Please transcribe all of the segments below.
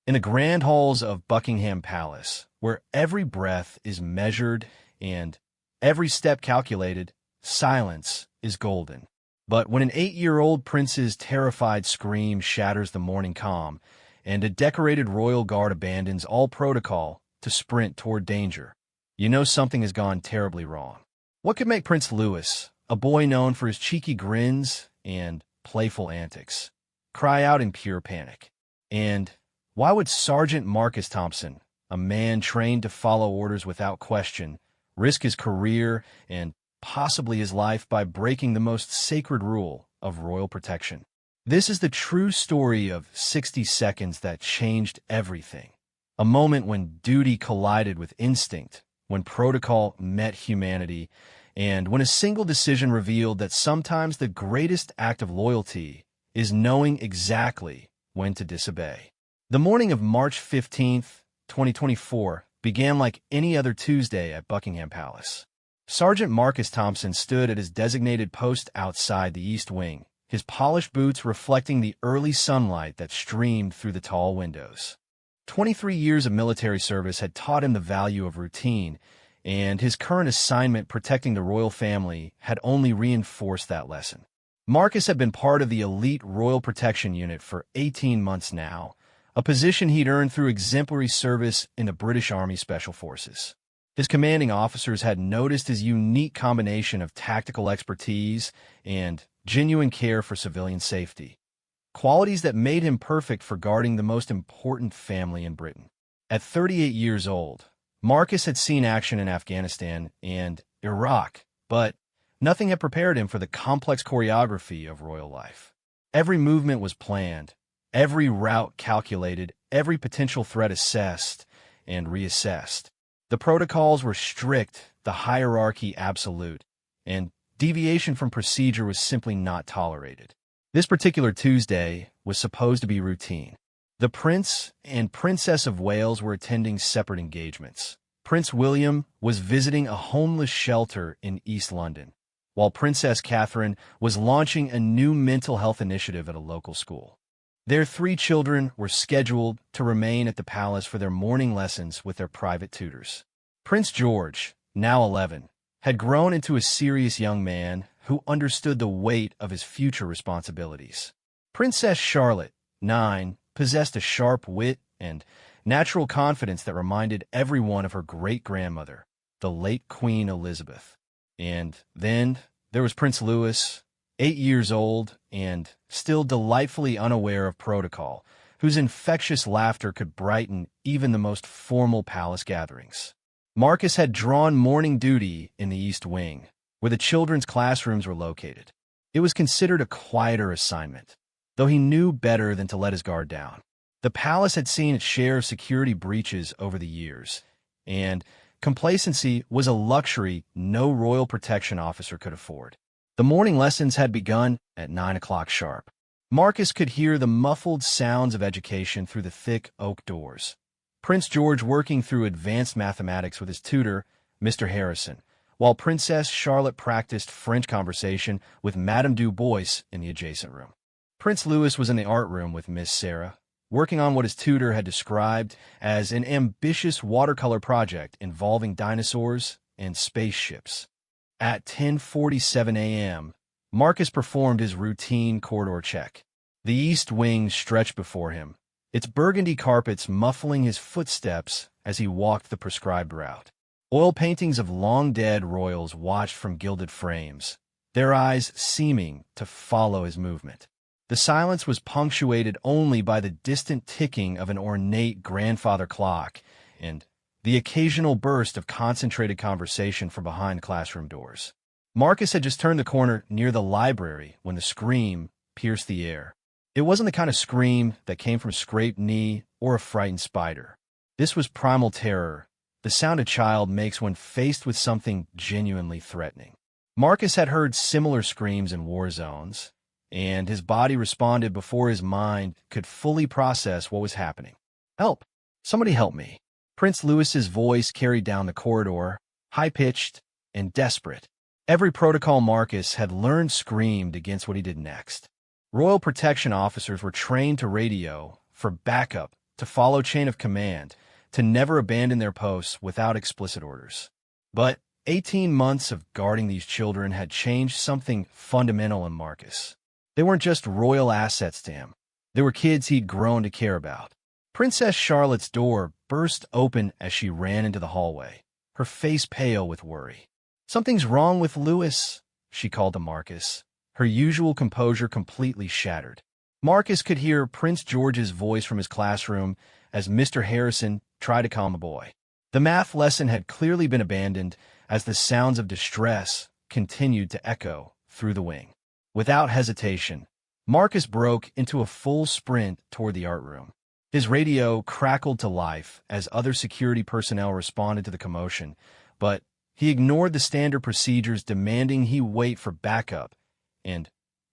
In the grand halls of Buckingham Palace, where every breath is measured and every step calculated, silence is golden. But when an 8-year-old prince's terrified scream shatters the morning calm, and a decorated royal guard abandons all protocol to sprint toward danger, you know something has gone terribly wrong. What could make Prince Louis, a boy known for his cheeky grins and playful antics, cry out in pure panic? And why would Sergeant Marcus Thompson, a man trained to follow orders without question, risk his career and possibly his life by breaking the most sacred rule of royal protection? This is the true story of 60 seconds that changed everything. A moment when duty collided with instinct, when protocol met humanity, and when a single decision revealed that sometimes the greatest act of loyalty is knowing exactly when to disobey. The morning of March 15th, 2024, began like any other Tuesday at Buckingham Palace. Sergeant Marcus Thompson stood at his designated post outside the East Wing, his polished boots reflecting the early sunlight that streamed through the tall windows. 23 years of military service had taught him the value of routine, and his current assignment protecting the royal family had only reinforced that lesson. Marcus had been part of the elite Royal Protection Unit for 18 months now, a position he'd earned through exemplary service in the British Army Special Forces. His commanding officers had noticed his unique combination of tactical expertise and genuine care for civilian safety, qualities that made him perfect for guarding the most important family in Britain. At 38 years old, Marcus had seen action in Afghanistan and Iraq, but nothing had prepared him for the complex choreography of royal life. Every movement was planned, every route calculated, every potential threat assessed and reassessed. The protocols were strict, the hierarchy absolute, and deviation from procedure was simply not tolerated. This particular Tuesday was supposed to be routine. The Prince and Princess of Wales were attending separate engagements. Prince William was visiting a homeless shelter in East London, while Princess Catherine was launching a new mental health initiative at a local school. Their 3 children were scheduled to remain at the palace for their morning lessons with their private tutors. Prince George, now 11, had grown into a serious young man who understood the weight of his future responsibilities. Princess Charlotte, 9, possessed a sharp wit and natural confidence that reminded everyone of her great-grandmother, the late Queen Elizabeth. And then there was Prince Louis, 8 years old and still delightfully unaware of protocol, whose infectious laughter could brighten even the most formal palace gatherings. Marcus had drawn morning duty in the East Wing, where the children's classrooms were located. It was considered a quieter assignment, though he knew better than to let his guard down. The palace had seen its share of security breaches over the years, and complacency was a luxury no royal protection officer could afford. The morning lessons had begun at 9 o'clock sharp. Marcus could hear the muffled sounds of education through the thick oak doors. Prince George working through advanced mathematics with his tutor, Mr. Harrison, while Princess Charlotte practiced French conversation with Madame Du Bois in the adjacent room. Prince Louis was in the art room with Miss Sarah, working on what his tutor had described as an ambitious watercolor project involving dinosaurs and spaceships. At 10:47 a.m., Marcus performed his routine corridor check. The East Wing stretched before him, its burgundy carpets muffling his footsteps as he walked the prescribed route. Oil paintings of long-dead royals watched from gilded frames, their eyes seeming to follow his movement. The silence was punctuated only by the distant ticking of an ornate grandfather clock and the occasional burst of concentrated conversation from behind classroom doors. Marcus had just turned the corner near the library when the scream pierced the air. It wasn't the kind of scream that came from a scraped knee or a frightened spider. This was primal terror, the sound a child makes when faced with something genuinely threatening. Marcus had heard similar screams in war zones, and his body responded before his mind could fully process what was happening. "Help! Somebody help me!" Prince Louis's voice carried down the corridor, high-pitched and desperate. Every protocol Marcus had learned screamed against what he did next. Royal protection officers were trained to radio for backup to follow chain of command, to never abandon their posts without explicit orders. But 18 months of guarding these children had changed something fundamental in Marcus. They weren't just royal assets to him. They were kids he'd grown to care about. Princess Charlotte's door burst open as she ran into the hallway, her face pale with worry. "Something's wrong with Louis," she called to Marcus, her usual composure completely shattered. Marcus could hear Prince George's voice from his classroom as Mr. Harrison tried to calm the boy. The math lesson had clearly been abandoned as the sounds of distress continued to echo through the wing. Without hesitation, Marcus broke into a full sprint toward the art room. His radio crackled to life as other security personnel responded to the commotion, but he ignored the standard procedures demanding he wait for backup and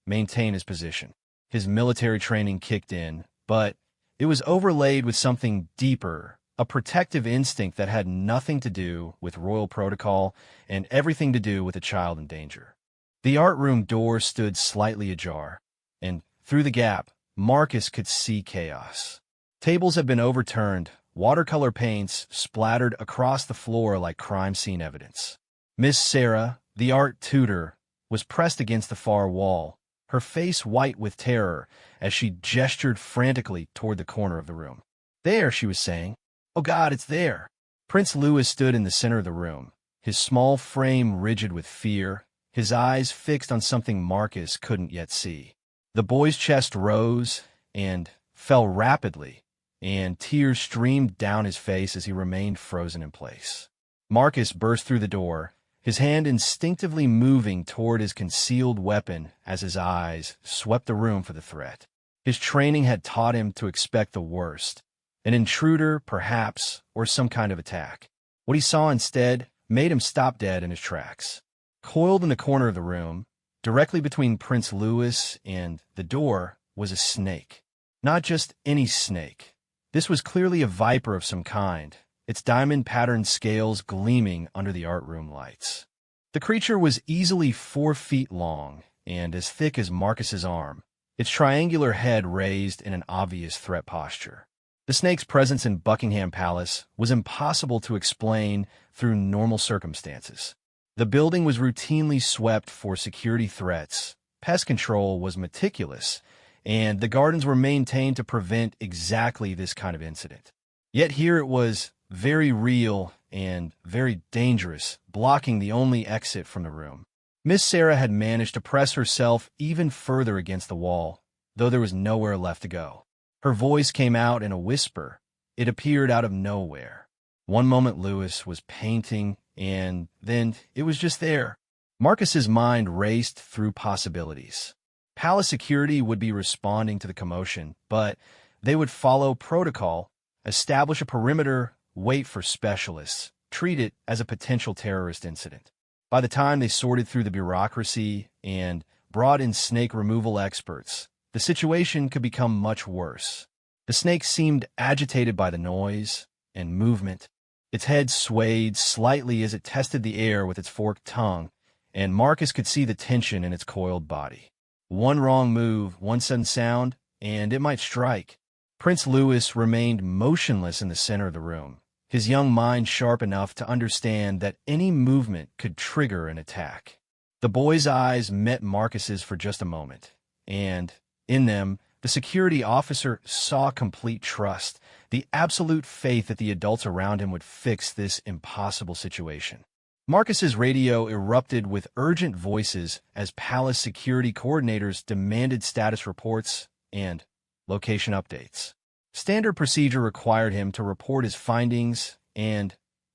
maintain his position. His military training kicked in, but it was overlaid with something deeper, a protective instinct that had nothing to do with royal protocol and everything to do with a child in danger. The art room door stood slightly ajar, and through the gap, Marcus could see chaos. Tables had been overturned, watercolor paints splattered across the floor like crime scene evidence. Miss Sarah, the art tutor, was pressed against the far wall, her face white with terror as she gestured frantically toward the corner of the room. "There," she was saying. "Oh God, it's there." Prince Louis stood in the center of the room, his small frame rigid with fear, his eyes fixed on something Marcus couldn't yet see. The boy's chest rose and fell rapidly, and tears streamed down his face as he remained frozen in place. Marcus burst through the door, his hand instinctively moving toward his concealed weapon as his eyes swept the room for the threat. His training had taught him to expect the worst, an intruder, perhaps, or some kind of attack. What he saw instead made him stop dead in his tracks. Coiled in the corner of the room, directly between Prince Louis and the door, was a snake. Not just any snake. This was clearly a viper of some kind, its diamond-patterned scales gleaming under the art room lights. The creature was easily 4 feet long and as thick as Marcus's arm, its triangular head raised in an obvious threat posture. The snake's presence in Buckingham Palace was impossible to explain through normal circumstances. The building was routinely swept for security threats, pest control was meticulous, and the gardens were maintained to prevent exactly this kind of incident. Yet here it was, very real and very dangerous, blocking the only exit from the room. Miss Sarah had managed to press herself even further against the wall, though there was nowhere left to go. Her voice came out in a whisper. It appeared out of nowhere. One moment Louis was painting, and then it was just there. Marcus's mind raced through possibilities. Palace security would be responding to the commotion, but they would follow protocol, establish a perimeter, wait for specialists, treat it as a potential terrorist incident. By the time they sorted through the bureaucracy and brought in snake removal experts, the situation could become much worse. The snake seemed agitated by the noise and movement. Its head swayed slightly as it tested the air with its forked tongue, and Marcus could see the tension in its coiled body. One wrong move, one sudden sound, and it might strike. Prince Louis remained motionless in the center of the room, his young mind sharp enough to understand that any movement could trigger an attack. The boy's eyes met Marcus's for just a moment, and in them, the security officer saw complete trust, the absolute faith that the adults around him would fix this impossible situation. Marcus's radio erupted with urgent voices as palace security coordinators demanded status reports and location updates. Standard procedure required him to report his findings and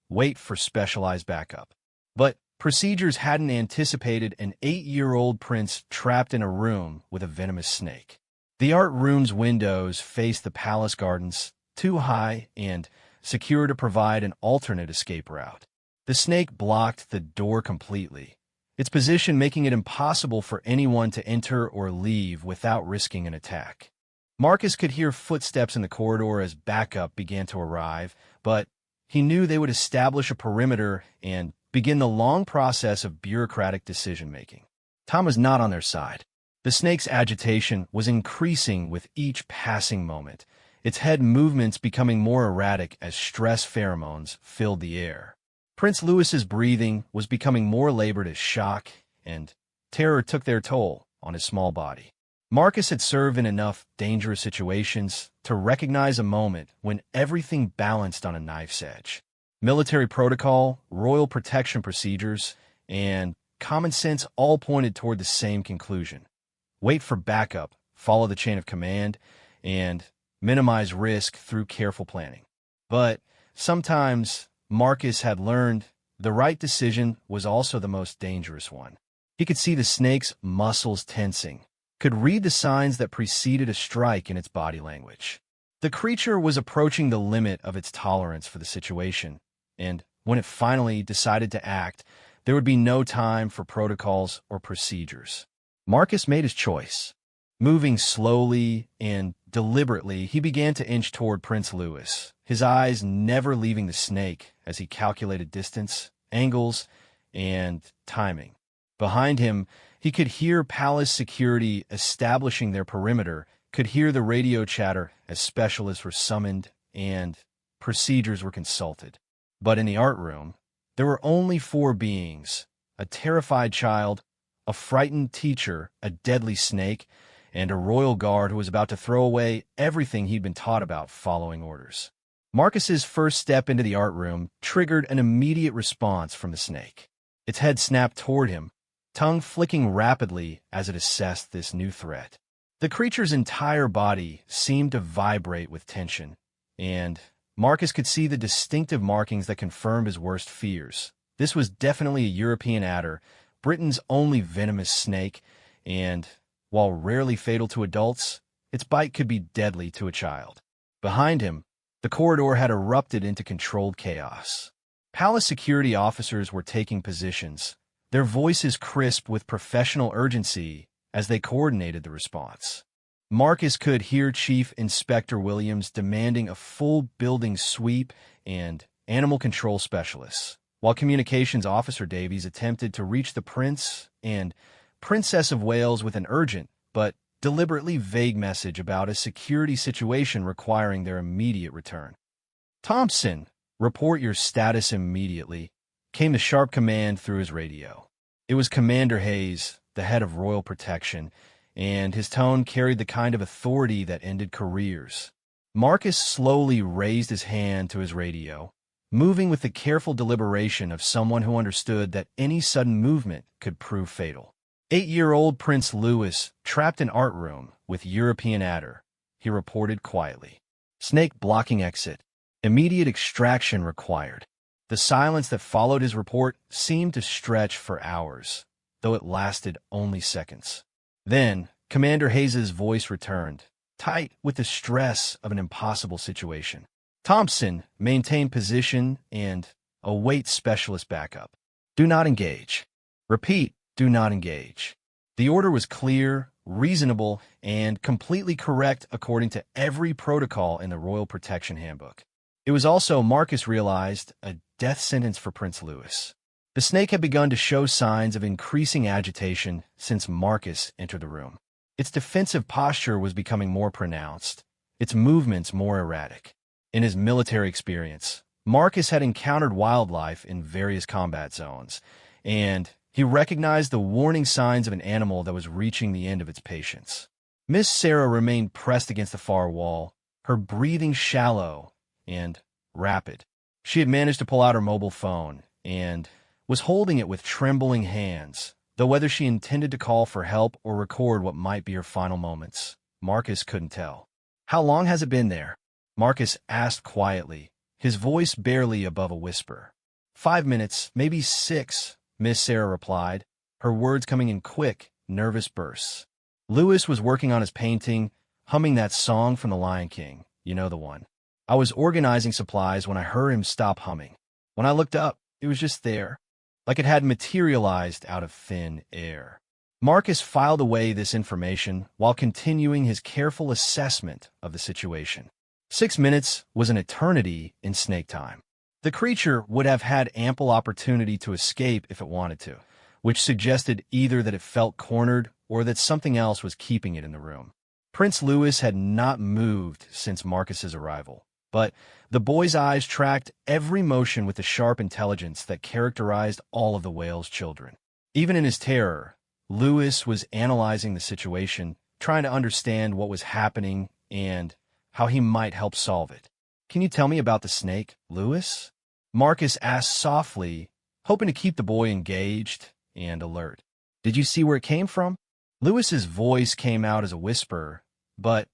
wait for specialized backup. But procedures hadn't anticipated an 8-year-old prince trapped in a room with a venomous snake. The art room's windows faced the palace gardens, too high and secure to provide an alternate escape route. The snake blocked the door completely, its position making it impossible for anyone to enter or leave without risking an attack. Marcus could hear footsteps in the corridor as backup began to arrive, but he knew they would establish a perimeter and begin the long process of bureaucratic decision-making. Tom was not on their side. The snake's agitation was increasing with each passing moment, its head movements becoming more erratic as stress pheromones filled the air. Prince Louis's breathing was becoming more labored as shock and terror took their toll on his small body. Marcus had served in enough dangerous situations to recognize a moment when everything balanced on a knife's edge. Military protocol, royal protection procedures, and common sense all pointed toward the same conclusion. Wait for backup, follow the chain of command, and minimize risk through careful planning. But sometimes Marcus had learned the right decision was also the most dangerous one. He could see the snake's muscles tensing, could read the signs that preceded a strike in its body language. The creature was approaching the limit of its tolerance for the situation, and when it finally decided to act, there would be no time for protocols or procedures. Marcus made his choice. Moving slowly and deliberately, he began to inch toward Prince Louis, his eyes never leaving the snake as he calculated distance, angles, and timing. Behind him, he could hear palace security establishing their perimeter, could hear the radio chatter as specialists were summoned and procedures were consulted. But in the art room, there were only 4 beings: a terrified child, a frightened teacher, a deadly snake, and a royal guard who was about to throw away everything he'd been taught about following orders. Marcus's first step into the art room triggered an immediate response from the snake. Its head snapped toward him, tongue flicking rapidly as it assessed this new threat. The creature's entire body seemed to vibrate with tension, and Marcus could see the distinctive markings that confirmed his worst fears. This was definitely a European adder, Britain's only venomous snake, and while rarely fatal to adults, its bite could be deadly to a child. Behind him, the corridor had erupted into controlled chaos. Palace security officers were taking positions, their voices crisp with professional urgency as they coordinated the response. Marcus could hear Chief Inspector Williams demanding a full building sweep and animal control specialists, while Communications Officer Davies attempted to reach the Prince and Princess of Wales with an urgent but deliberately vague message about a security situation requiring their immediate return. "Thompson, report your status immediately," came the sharp command through his radio. It was Commander Hayes, the head of Royal Protection, and his tone carried the kind of authority that ended careers. Marcus slowly raised his hand to his radio, moving with the careful deliberation of someone who understood that any sudden movement could prove fatal. 8-year-old Prince Louis, trapped in art room with European adder, he reported quietly. Snake blocking exit. Immediate extraction required. The silence that followed his report seemed to stretch for hours, though it lasted only seconds. Then, Commander Hayes's voice returned, tight with the stress of an impossible situation. "Thompson, maintain position and await specialist backup. Do not engage. Repeat, do not engage." The order was clear, reasonable, and completely correct according to every protocol in the Royal Protection Handbook. It was also, Marcus realized, a death sentence for Prince Louis. The snake had begun to show signs of increasing agitation since Marcus entered the room. Its defensive posture was becoming more pronounced, its movements more erratic. In his military experience, Marcus had encountered wildlife in various combat zones, and he recognized the warning signs of an animal that was reaching the end of its patience. Miss Sarah remained pressed against the far wall, her breathing shallow and rapid. She had managed to pull out her mobile phone and was holding it with trembling hands, though whether she intended to call for help or record what might be her final moments, Marcus couldn't tell. "How long has it been there?" Marcus asked quietly, his voice barely above a whisper. 5 minutes, maybe 6, Miss Sarah replied, her words coming in quick, nervous bursts. Louis was working on his painting, humming that song from The Lion King, you know the one. I was organizing supplies when I heard him stop humming. When I looked up, it was just there, like it had materialized out of thin air. Marcus filed away this information while continuing his careful assessment of the situation. 6 minutes was an eternity in snake time. The creature would have had ample opportunity to escape if it wanted to, which suggested either that it felt cornered or that something else was keeping it in the room. Prince Louis had not moved since Marcus's arrival, but the boy's eyes tracked every motion with the sharp intelligence that characterized all of the whale's children. Even in his terror, Louis was analyzing the situation, trying to understand what was happening and how he might help solve it. "Can you tell me about the snake, Louis?" Marcus asked softly, hoping to keep the boy engaged and alert. "Did you see where it came from?" Louis's voice came out as a whisper, but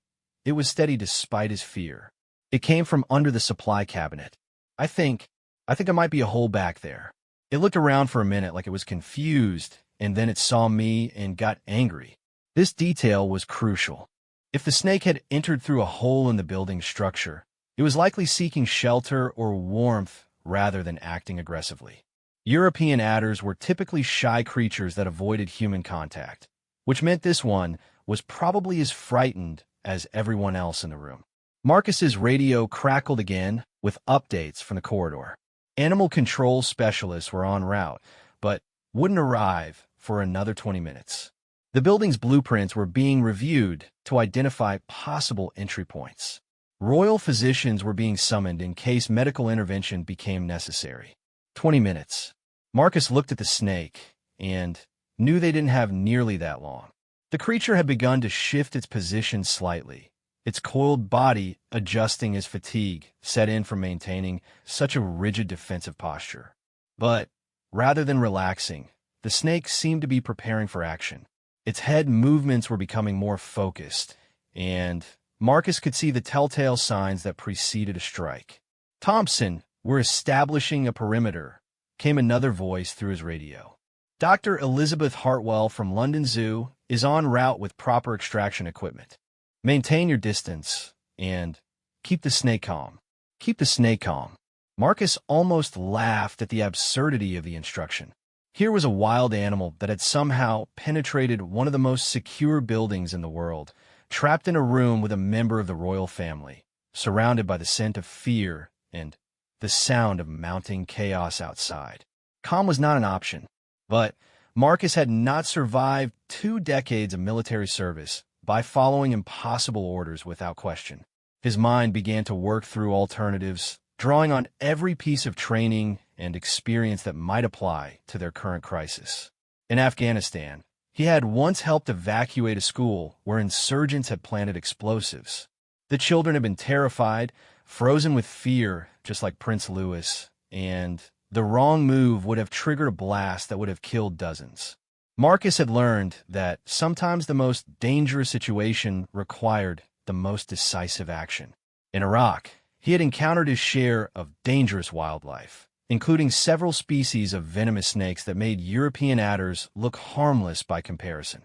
it was steady despite his fear. "It came from under the supply cabinet. I think there might be a hole back there." It looked around for a minute like it was confused, and then it saw me and got angry. This detail was crucial. If the snake had entered through a hole in the building's structure, it was likely seeking shelter or warmth rather than acting aggressively. European adders were typically shy creatures that avoided human contact, which meant this one was probably as frightened as everyone else in the room. Marcus's radio crackled again with updates from the corridor. Animal control specialists were en route, but wouldn't arrive for another 20 minutes. The building's blueprints were being reviewed to identify possible entry points. Royal physicians were being summoned in case medical intervention became necessary. 20 minutes. Marcus looked at the snake and knew they didn't have nearly that long. The creature had begun to shift its position slightly, its coiled body adjusting as fatigue set in from maintaining such a rigid defensive posture. But rather than relaxing, the snake seemed to be preparing for action. Its head movements were becoming more focused, and Marcus could see the telltale signs that preceded a strike. "Thompson, we're establishing a perimeter," came another voice through his radio. "Dr. Elizabeth Hartwell from London Zoo is en route with proper extraction equipment. Maintain your distance and keep the snake calm." Keep the snake calm. Marcus almost laughed at the absurdity of the instruction. Here was a wild animal that had somehow penetrated one of the most secure buildings in the world, trapped in a room with a member of the royal family, surrounded by the scent of fear and the sound of mounting chaos outside. Calm was not an option, but Marcus had not survived 2 decades of military service by following impossible orders without question. His mind began to work through alternatives, drawing on every piece of training and experience that might apply to their current crisis. In Afghanistan, he had once helped evacuate a school where insurgents had planted explosives. The children had been terrified, frozen with fear, just like Prince Louis, and the wrong move would have triggered a blast that would have killed dozens. Marcus had learned that sometimes the most dangerous situation required the most decisive action. In Iraq, he had encountered his share of dangerous wildlife, including several species of venomous snakes that made European adders look harmless by comparison.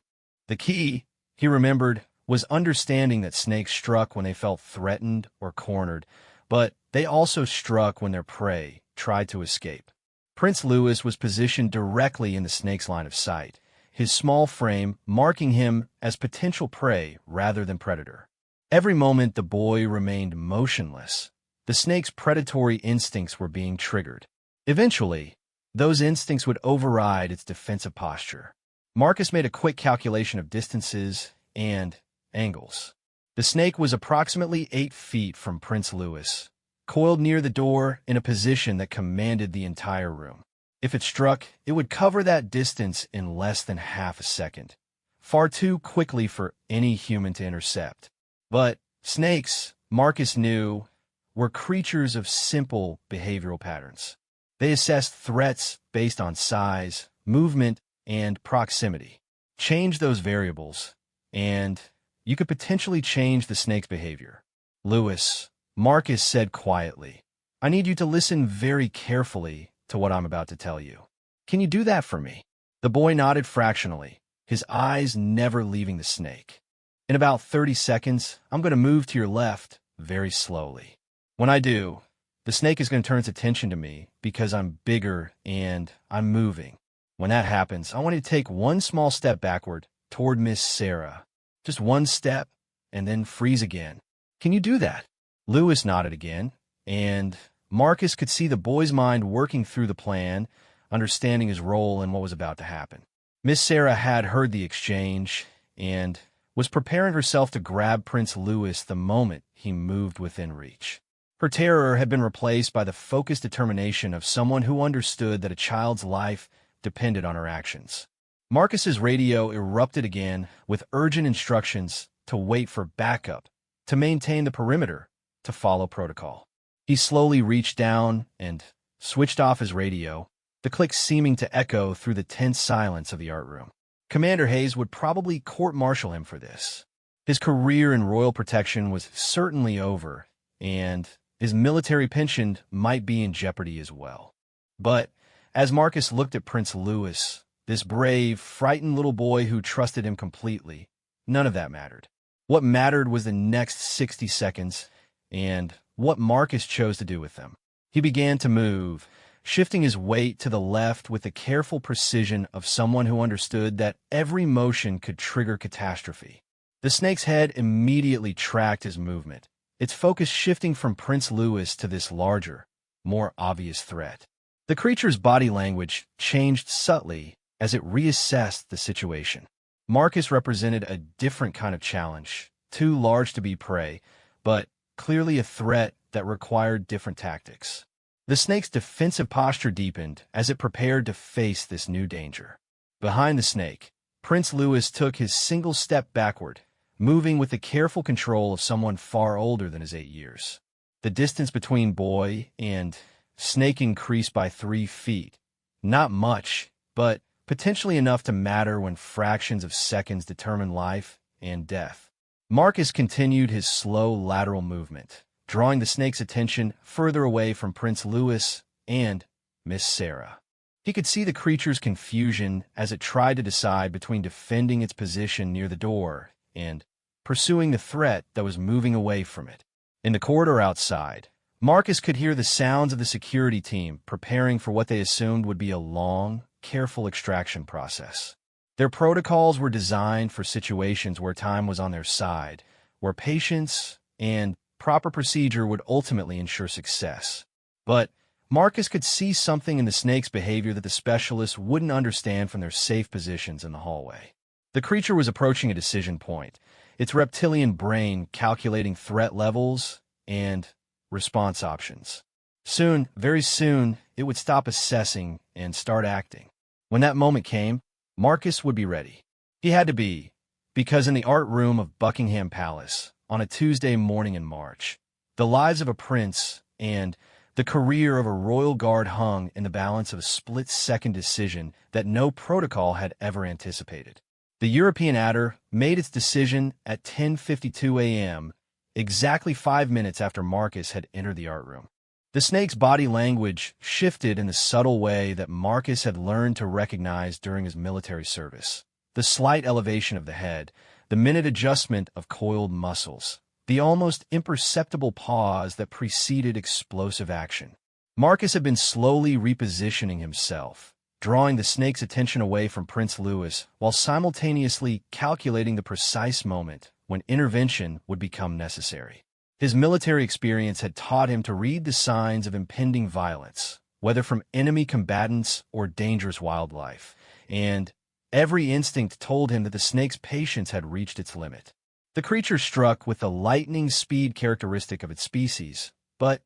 The key, he remembered, was understanding that snakes struck when they felt threatened or cornered, but they also struck when their prey tried to escape. Prince Louis was positioned directly in the snake's line of sight, his small frame marking him as potential prey rather than predator. Every moment the boy remained motionless, the snake's predatory instincts were being triggered. Eventually, those instincts would override its defensive posture. Marcus made a quick calculation of distances and angles. The snake was approximately 8 feet from Prince Louis, coiled near the door in a position that commanded the entire room. If it struck, it would cover that distance in less than half a second, far too quickly for any human to intercept. But snakes, Marcus knew, were creatures of simple behavioral patterns. They assessed threats based on size, movement, and proximity. Change those variables, and you could potentially change the snake's behavior. "Louis," Marcus said quietly, "I need you to listen very carefully to what I'm about to tell you. Can you do that for me?" The boy nodded fractionally, his eyes never leaving the snake. "In about 30 seconds, I'm going to move to your left very slowly. When I do, the snake is going to turn its attention to me because I'm bigger and I'm moving. When that happens, I want you to take one small step backward toward Miss Sarah. Just one step, and then freeze again. Can you do that?" Louis nodded again, and Marcus could see the boy's mind working through the plan, understanding his role and what was about to happen. Miss Sarah had heard the exchange and was preparing herself to grab Prince Louis the moment he moved within reach. Her terror had been replaced by the focused determination of someone who understood that a child's life depended on her actions. Marcus's radio erupted again with urgent instructions to wait for backup, to maintain the perimeter, to follow protocol. He slowly reached down and switched off his radio, the click seeming to echo through the tense silence of the art room. Commander Hayes would probably court-martial him for this. His career in royal protection was certainly over, and his military pension might be in jeopardy as well. But as Marcus looked at Prince Louis, this brave, frightened little boy who trusted him completely, none of that mattered. What mattered was the next 60 seconds and what Marcus chose to do with them. He began to move, shifting his weight to the left with the careful precision of someone who understood that every motion could trigger catastrophe. The snake's head immediately tracked his movement, its focus shifting from Prince Louis to this larger, more obvious threat. The creature's body language changed subtly as it reassessed the situation. Marcus represented a different kind of challenge, too large to be prey, but clearly a threat that required different tactics. The snake's defensive posture deepened as it prepared to face this new danger. Behind the snake, Prince Louis took his single step backward, moving with the careful control of someone far older than his 8 years. The distance between boy and snake increased by 3 feet. Not much, but potentially enough to matter when fractions of seconds determine life and death. Marcus continued his slow lateral movement, drawing the snake's attention further away from Prince Louis and Miss Sarah. He could see the creature's confusion as it tried to decide between defending its position near the door and pursuing the threat that was moving away from it. In the corridor outside, Marcus could hear the sounds of the security team preparing for what they assumed would be a long, careful extraction process. Their protocols were designed for situations where time was on their side, where patience and proper procedure would ultimately ensure success. But Marcus could see something in the snake's behavior that the specialists wouldn't understand from their safe positions in the hallway. The creature was approaching a decision point, its reptilian brain calculating threat levels and response options. Soon, very soon, it would stop assessing and start acting. When that moment came, Marcus would be ready. He had to be, because in the art room of Buckingham Palace, on a Tuesday morning in March, the lives of a prince and the career of a royal guard hung in the balance of a split-second decision that no protocol had ever anticipated. The European adder made its decision at 10:52 a.m., exactly 5 minutes after Marcus had entered the art room. The snake's body language shifted in the subtle way that Marcus had learned to recognize during his military service. The slight elevation of the head, the minute adjustment of coiled muscles, the almost imperceptible pause that preceded explosive action. Marcus had been slowly repositioning himself, drawing the snake's attention away from Prince Louis while simultaneously calculating the precise moment when intervention would become necessary. His military experience had taught him to read the signs of impending violence, whether from enemy combatants or dangerous wildlife, and every instinct told him that the snake's patience had reached its limit. The creature struck with the lightning speed characteristic of its species, but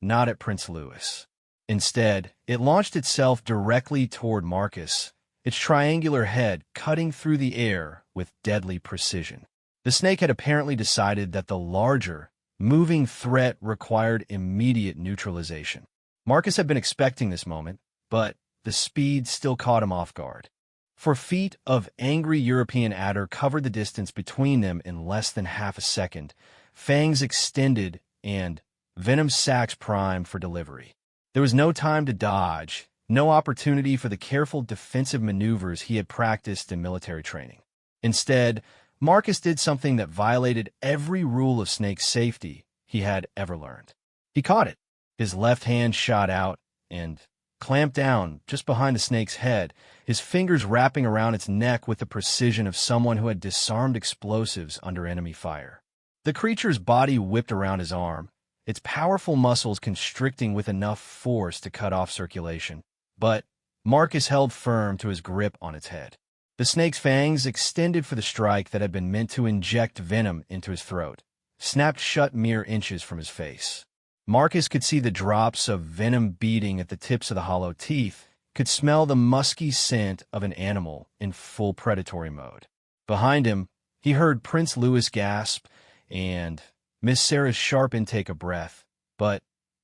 not at Prince Louis. Instead, it launched itself directly toward Marcus, its triangular head cutting through the air with deadly precision. The snake had apparently decided that the larger, moving threat required immediate neutralization. Marcus had been expecting this moment, but the speed still caught him off guard. 4 feet of angry European adder covered the distance between them in less than half a second, fangs extended and venom sacs primed for delivery. There was no time to dodge, no opportunity for the careful defensive maneuvers he had practiced in military training. Instead, Marcus did something that violated every rule of snake safety he had ever learned. He caught it. His left hand shot out and clamped down just behind the snake's head, his fingers wrapping around its neck with the precision of someone who had disarmed explosives under enemy fire. The creature's body whipped around his arm, its powerful muscles constricting with enough force to cut off circulation. But Marcus held firm to his grip on its head. The snake's fangs extended for the strike that had been meant to inject venom into his throat, snapped shut mere inches from his face. Marcus could see the drops of venom beating at the tips of the hollow teeth, could smell the musky scent of an animal in full predatory mode. Behind him, he heard Prince Louis gasp and Miss Sarah's sharp intake of breath, but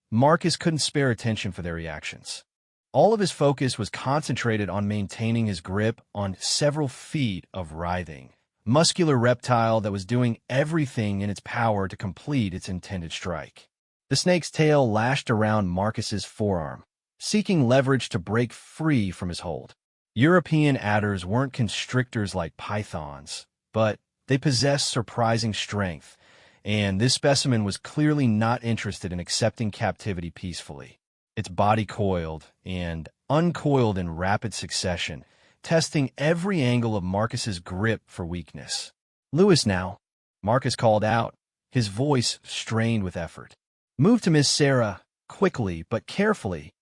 Marcus couldn't spare attention for their reactions. All of his focus was concentrated on maintaining his grip on several feet of writhing, muscular reptile that was doing everything in its power to complete its intended strike. The snake's tail lashed around Marcus's forearm, seeking leverage to break free from his hold. European adders weren't constrictors like pythons, but they possessed surprising strength, and this specimen was clearly not interested in accepting captivity peacefully. Its body coiled and uncoiled in rapid succession, testing every angle of Marcus's grip for weakness. "Louis now," Marcus called out, his voice strained with effort. "Move to Miss Sarah, quickly but carefully."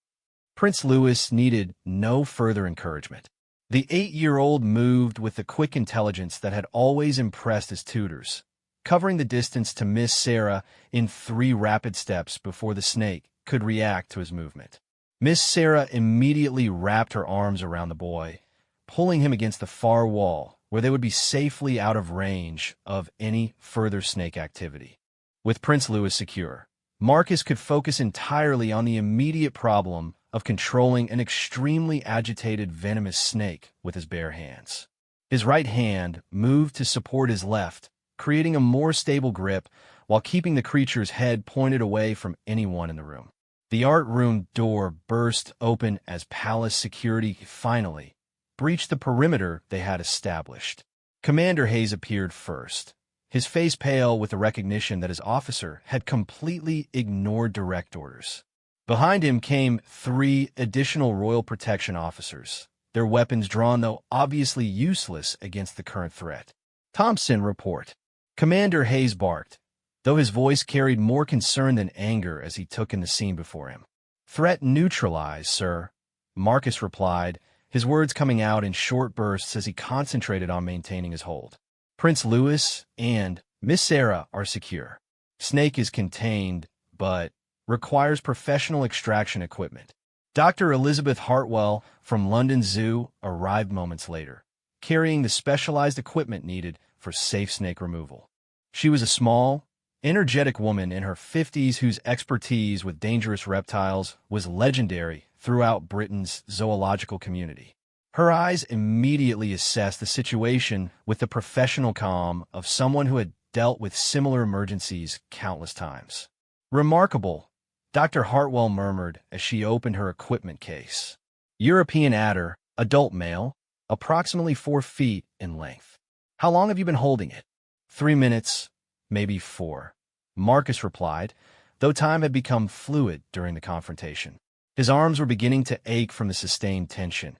Prince Louis needed no further encouragement. The 8-year-old moved with the quick intelligence that had always impressed his tutors, covering the distance to Miss Sarah in 3 rapid steps before the snake could react to his movement. Miss Sarah immediately wrapped her arms around the boy, pulling him against the far wall where they would be safely out of range of any further snake activity. With Prince Louis secure, Marcus could focus entirely on the immediate problem of controlling an extremely agitated venomous snake with his bare hands. His right hand moved to support his left, creating a more stable grip while keeping the creature's head pointed away from anyone in the room. The art room door burst open as palace security finally breached the perimeter they had established. Commander Hayes appeared first, his face pale with the recognition that his officer had completely ignored direct orders. Behind him came 3 additional Royal Protection officers, their weapons drawn though obviously useless against the current threat. "Thompson, report." Commander Hayes barked, though his voice carried more concern than anger as he took in the scene before him. "Threat neutralized, sir," Marcus replied, his words coming out in short bursts as he concentrated on maintaining his hold. "Prince Louis and Miss Sarah are secure. Snake is contained, but requires professional extraction equipment." Dr. Elizabeth Hartwell from London Zoo arrived moments later, carrying the specialized equipment needed for safe snake removal. She was a small, energetic woman in her 50s whose expertise with dangerous reptiles was legendary throughout Britain's zoological community. Her eyes immediately assessed the situation with the professional calm of someone who had dealt with similar emergencies countless times. "Remarkable," Dr. Hartwell murmured as she opened her equipment case. "European adder, adult male, approximately 4 feet in length. How long have you been holding it?" 3 minutes, maybe 4, Marcus replied, though time had become fluid during the confrontation. His arms were beginning to ache from the sustained tension,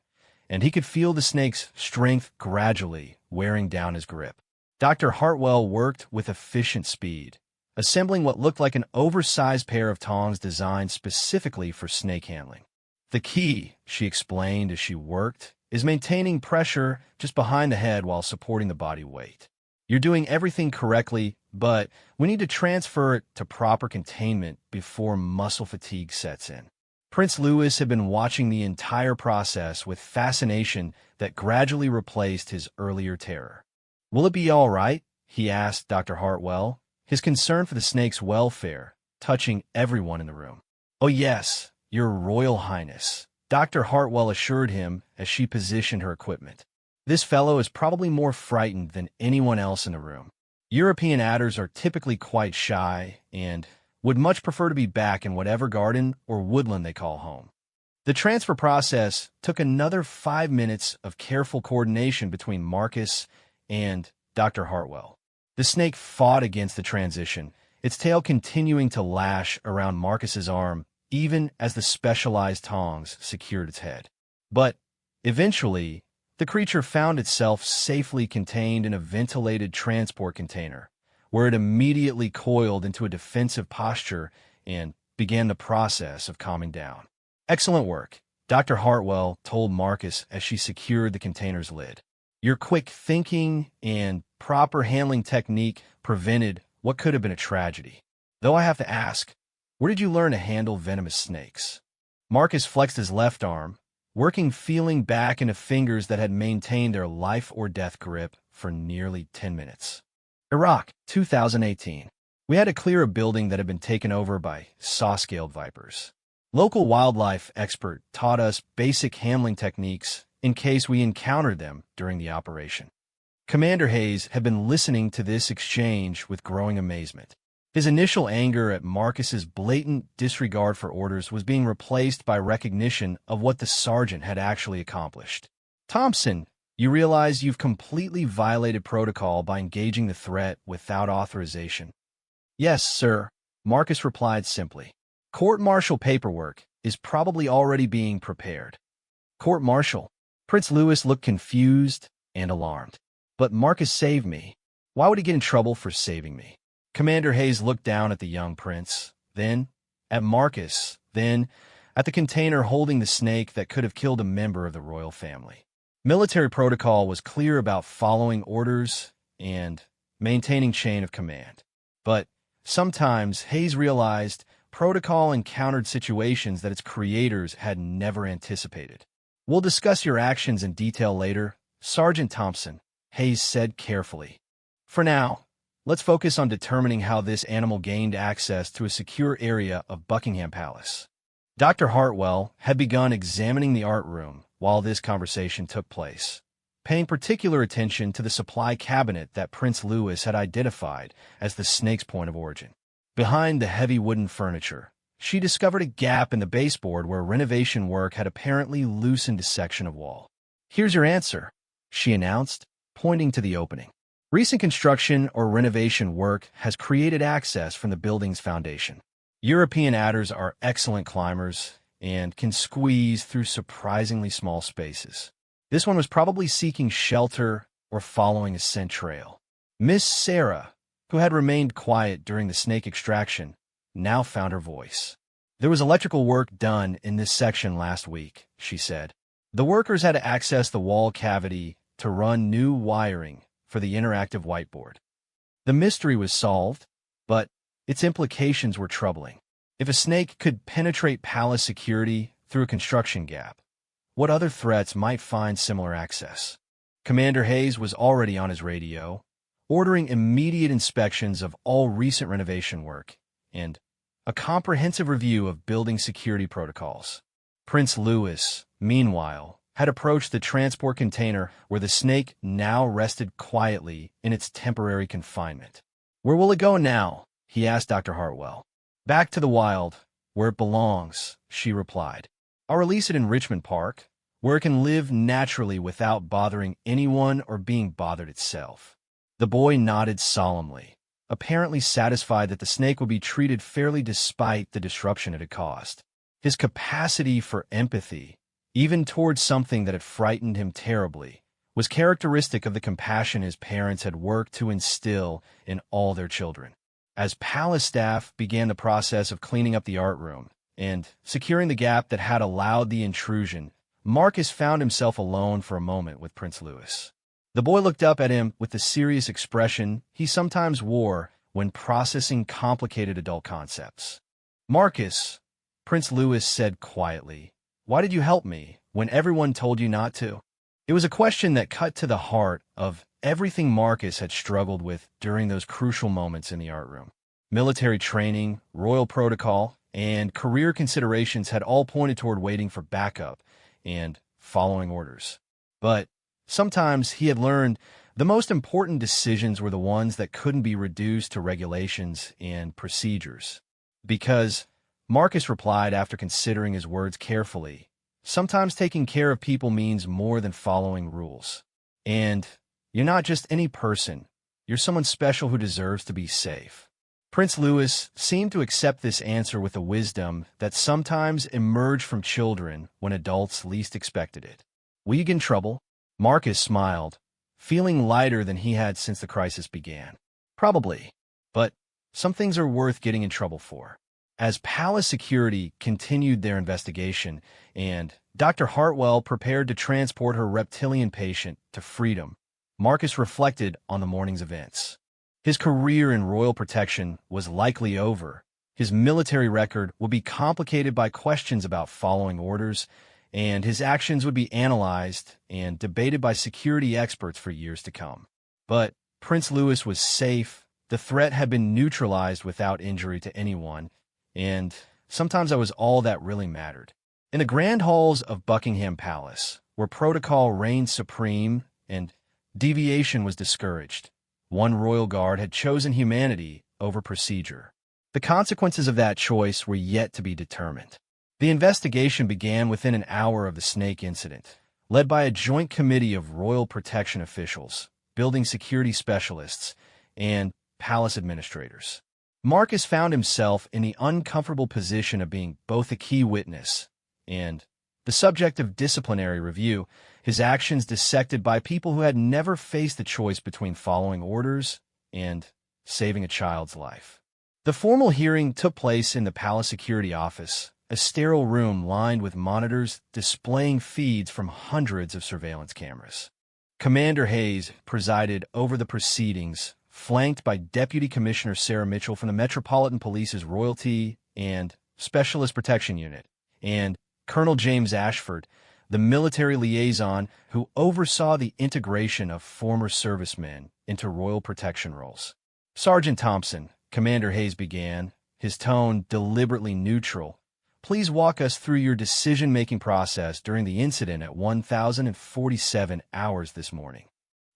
and he could feel the snake's strength gradually wearing down his grip. Dr. Hartwell worked with efficient speed, assembling what looked like an oversized pair of tongs designed specifically for snake handling. "The key," she explained as she worked, "is maintaining pressure just behind the head while supporting the body weight. You're doing everything correctly, but we need to transfer it to proper containment before muscle fatigue sets in." Prince Louis had been watching the entire process with fascination that gradually replaced his earlier terror. "Will it be all right?" he asked Dr. Hartwell, his concern for the snake's welfare touching everyone in the room. "Oh yes, Your Royal Highness," Dr. Hartwell assured him as she positioned her equipment. "This fellow is probably more frightened than anyone else in the room. European adders are typically quite shy and would much prefer to be back in whatever garden or woodland they call home." The transfer process took another 5 minutes of careful coordination between Marcus and Dr. Hartwell. The snake fought against the transition, its tail continuing to lash around Marcus's arm even as the specialized tongs secured its head. But eventually, the creature found itself safely contained in a ventilated transport container, where it immediately coiled into a defensive posture and began the process of calming down. "Excellent work," Dr. Hartwell told Marcus as she secured the container's lid. Your quick thinking and proper handling technique prevented what could have been a tragedy. Though I have to ask, where did you learn to handle venomous snakes? Marcus flexed his left arm, working feeling back into fingers that had maintained their life-or-death grip for nearly 10 minutes. Iraq, 2018. We had to clear a building that had been taken over by saw-scaled vipers. Local wildlife expert taught us basic handling techniques in case we encountered them during the operation. Commander Hayes had been listening to this exchange with growing amazement. His initial anger at Marcus's blatant disregard for orders was being replaced by recognition of what the sergeant had actually accomplished. Thompson, you realize you've completely violated protocol by engaging the threat without authorization. Yes, sir, Marcus replied simply. Court-martial paperwork is probably already being prepared. Court-martial? Prince Louis looked confused and alarmed. But Marcus saved me. Why would he get in trouble for saving me? Commander Hayes looked down at the young prince, then at Marcus, then at the container holding the snake that could have killed a member of the royal family. Military protocol was clear about following orders and maintaining chain of command. But sometimes Hayes realized protocol encountered situations that its creators had never anticipated. We'll discuss your actions in detail later, Sergeant Thompson, Hayes said carefully. For now, let's focus on determining how this animal gained access to a secure area of Buckingham Palace. Dr. Hartwell had begun examining the art room while this conversation took place, paying particular attention to the supply cabinet that Prince Louis had identified as the snake's point of origin. Behind the heavy wooden furniture, she discovered a gap in the baseboard where renovation work had apparently loosened a section of wall. Here's your answer, she announced, pointing to the opening. Recent construction or renovation work has created access from the building's foundation. European adders are excellent climbers and can squeeze through surprisingly small spaces. This one was probably seeking shelter or following a scent trail. Miss Sarah, who had remained quiet during the snake extraction, now found her voice. There was electrical work done in this section last week, she said. The workers had to access the wall cavity to run new wiring for the interactive whiteboard. The mystery was solved, but its implications were troubling. If a snake could penetrate palace security through a construction gap, what other threats might find similar access? Commander Hayes was already on his radio, ordering immediate inspections of all recent renovation work and a comprehensive review of building security protocols. Prince Louis, meanwhile, had approached the transport container where the snake now rested quietly in its temporary confinement. Where will it go now? He asked Dr. Hartwell. Back to the wild, where it belongs, she replied. I'll release it in Richmond Park, where it can live naturally without bothering anyone or being bothered itself. The boy nodded solemnly, apparently satisfied that the snake would be treated fairly despite the disruption it had caused. His capacity for empathy, even towards something that had frightened him terribly, was characteristic of the compassion his parents had worked to instill in all their children. As palace staff began the process of cleaning up the art room and securing the gap that had allowed the intrusion, Marcus found himself alone for a moment with Prince Louis. The boy looked up at him with the serious expression he sometimes wore when processing complicated adult concepts. Marcus, Prince Louis said quietly, why did you help me when everyone told you not to? It was a question that cut to the heart of everything Marcus had struggled with during those crucial moments in the art room. Military training, royal protocol, and career considerations had all pointed toward waiting for backup and following orders. But sometimes he had learned the most important decisions were the ones that couldn't be reduced to regulations and procedures. Because, Marcus replied after considering his words carefully, sometimes taking care of people means more than following rules. And you're not just any person, you're someone special who deserves to be safe. Prince Louis seemed to accept this answer with a wisdom that sometimes emerged from children when adults least expected it. Will you get in trouble? Marcus smiled, feeling lighter than he had since the crisis began. Probably, but some things are worth getting in trouble for. as palace security continued their investigation and Dr. Hartwell prepared to transport her reptilian patient to freedom, Marcus reflected on the morning's events. His career in royal protection was likely over. His military record would be complicated by questions about following orders, and his actions would be analyzed and debated by security experts for years to come. But Prince Louis was safe. The threat had been neutralized without injury to anyone, and sometimes that was all that really mattered. In the grand halls of Buckingham Palace, where protocol reigned supreme and deviation was discouraged, one royal guard had chosen humanity over procedure. The consequences of that choice were yet to be determined. The investigation began within an hour of the snake incident, led by a joint committee of royal protection officials, building security specialists, and palace administrators. Marcus found himself in the uncomfortable position of being both a key witness and the subject of disciplinary review, his actions dissected by people who had never faced the choice between following orders and saving a child's life. The formal hearing took place in the palace security office, a sterile room lined with monitors displaying feeds from hundreds of surveillance cameras. Commander Hayes presided over the proceedings, flanked by Deputy Commissioner Sarah Mitchell from the Metropolitan Police's Royalty and Specialist Protection Unit, and Colonel James Ashford, the military liaison who oversaw the integration of former servicemen into royal protection roles. Sergeant Thompson, Commander Hayes began, his tone deliberately neutral. Please walk us through your decision-making process during the incident at 1047 hours this morning.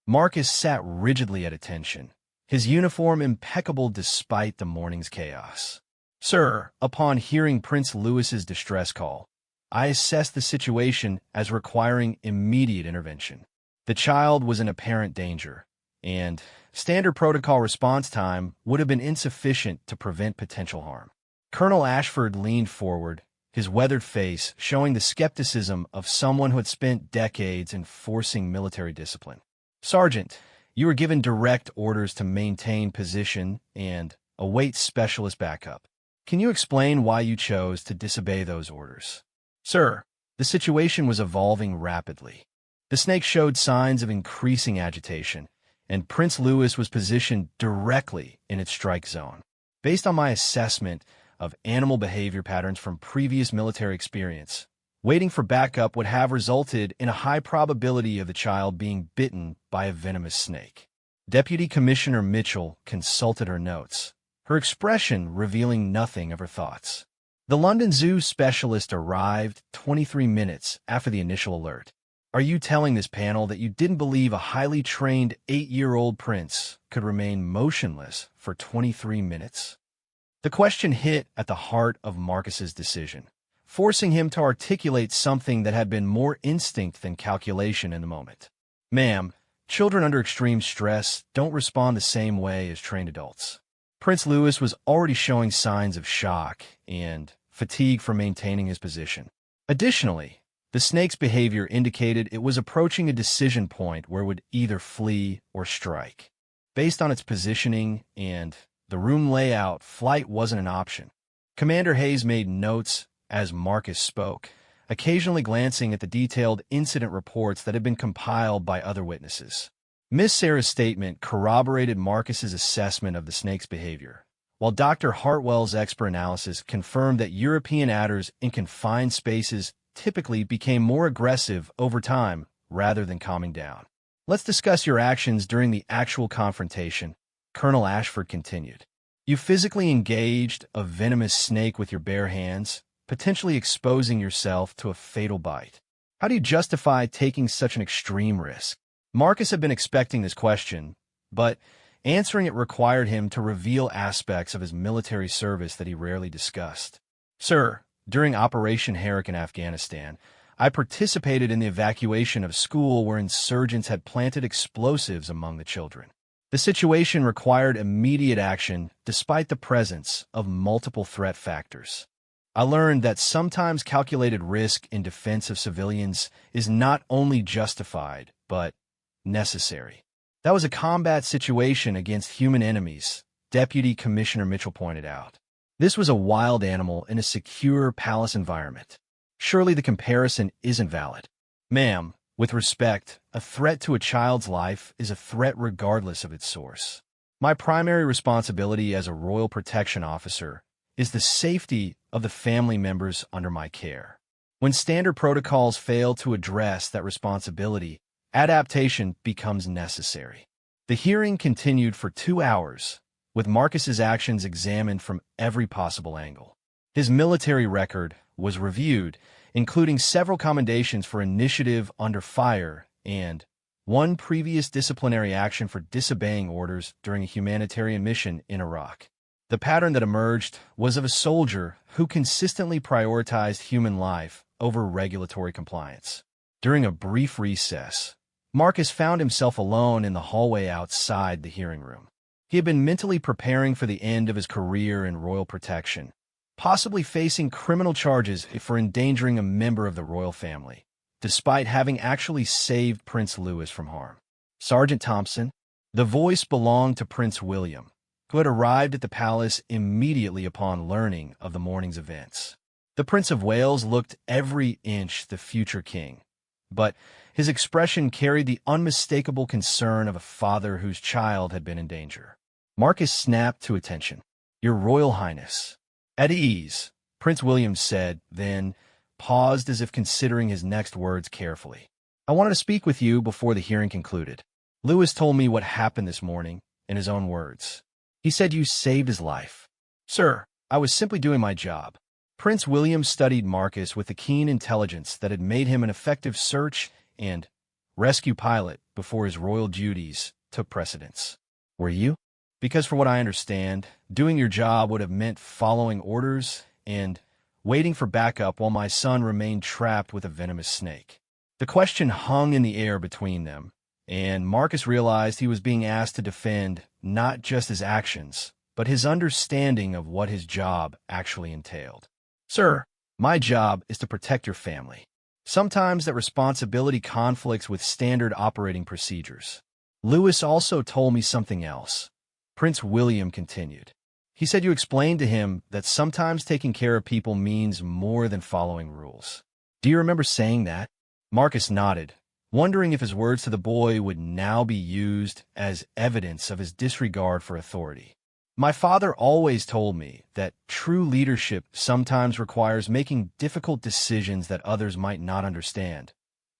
Marcus sat rigidly at attention, his uniform impeccable despite the morning's chaos. Sir, upon hearing Prince Louis's distress call, I assessed the situation as requiring immediate intervention. The child was in apparent danger, and standard protocol response time would have been insufficient to prevent potential harm. Colonel Ashford leaned forward, his weathered face showing the skepticism of someone who had spent decades enforcing military discipline. Sergeant, you were given direct orders to maintain position and await specialist backup. Can you explain why you chose to disobey those orders? Sir, the situation was evolving rapidly. The snake showed signs of increasing agitation, and Prince Louis was positioned directly in its strike zone. Based on my assessment of animal behavior patterns from previous military experience, waiting for backup would have resulted in a high probability of the child being bitten by a venomous snake. Deputy Commissioner Mitchell consulted her notes, her expression revealing nothing of her thoughts. The London Zoo specialist arrived 23 minutes after the initial alert. Are you telling this panel that you didn't believe a highly trained 8-year-old prince could remain motionless for 23 minutes? The question hit at the heart of Marcus's decision, forcing him to articulate something that had been more instinct than calculation in the moment. Ma'am, children under extreme stress don't respond the same way as trained adults. Prince Louis was already showing signs of shock and fatigue from maintaining his position. Additionally, the snake's behavior indicated it was approaching a decision point where it would either flee or strike. Based on its positioning and the room layout, flight wasn't an option. Commander Hayes made notes as Marcus spoke, occasionally glancing at the detailed incident reports that had been compiled by other witnesses. Miss Sarah's statement corroborated Marcus's assessment of the snake's behavior, while Dr. Hartwell's expert analysis confirmed that European adders in confined spaces typically became more aggressive over time rather than calming down. Let's discuss your actions during the actual confrontation, Colonel Ashford continued. You physically engaged a venomous snake with your bare hands, potentially exposing yourself to a fatal bite. How do you justify taking such an extreme risk? Marcus had been expecting this question, but answering it required him to reveal aspects of his military service that he rarely discussed. Sir, during Operation Herrick in Afghanistan, I participated in the evacuation of a school where insurgents had planted explosives among the children. The situation required immediate action despite the presence of multiple threat factors. I learned that sometimes calculated risk in defense of civilians is not only justified, but necessary. That was a combat situation against human enemies, Deputy Commissioner Mitchell pointed out. This was a wild animal in a secure palace environment. Surely the comparison isn't valid. Ma'am, with respect, a threat to a child's life is a threat regardless of its source. My primary responsibility as a royal protection officer is the safety of the family members under my care. When standard protocols fail to address that responsibility, adaptation becomes necessary. The hearing continued for 2 hours, with Marcus's actions examined from every possible angle. His military record was reviewed, including several commendations for initiative under fire and one previous disciplinary action for disobeying orders during a humanitarian mission in Iraq. The pattern that emerged was of a soldier who consistently prioritized human life over regulatory compliance. During a brief recess, Marcus found himself alone in the hallway outside the hearing room. He had been mentally preparing for the end of his career in royal protection, possibly facing criminal charges for endangering a member of the royal family, despite having actually saved Prince Louis from harm. Sergeant Thompson, the voice belonged to Prince William, who had arrived at the palace immediately upon learning of the morning's events. The Prince of Wales looked every inch the future king, but his expression carried the unmistakable concern of a father whose child had been in danger. Marcus snapped to attention. "Your Royal Highness." "At ease," Prince William said, then paused as if considering his next words carefully. "I wanted to speak with you before the hearing concluded. Louis told me what happened this morning, in his own words. He said you saved his life." "Sir, I was simply doing my job." Prince William studied Marcus with the keen intelligence that had made him an effective search and rescue pilot before his royal duties took precedence. "Were you?" "Because for what I understand, doing your job would have meant following orders and waiting for backup while my son remained trapped with a venomous snake." The question hung in the air between them, and Marcus realized he was being asked to defend not just his actions, but his understanding of what his job actually entailed. "Sir, my job is to protect your family. Sometimes that responsibility conflicts with standard operating procedures. Louis also told me something else," Prince William continued. "He said you explained to him that sometimes taking care of people means more than following rules." "Do you remember saying that?" Marcus nodded, wondering if his words to the boy would now be used as evidence of his disregard for authority. "My father always told me that true leadership sometimes requires making difficult decisions that others might not understand,"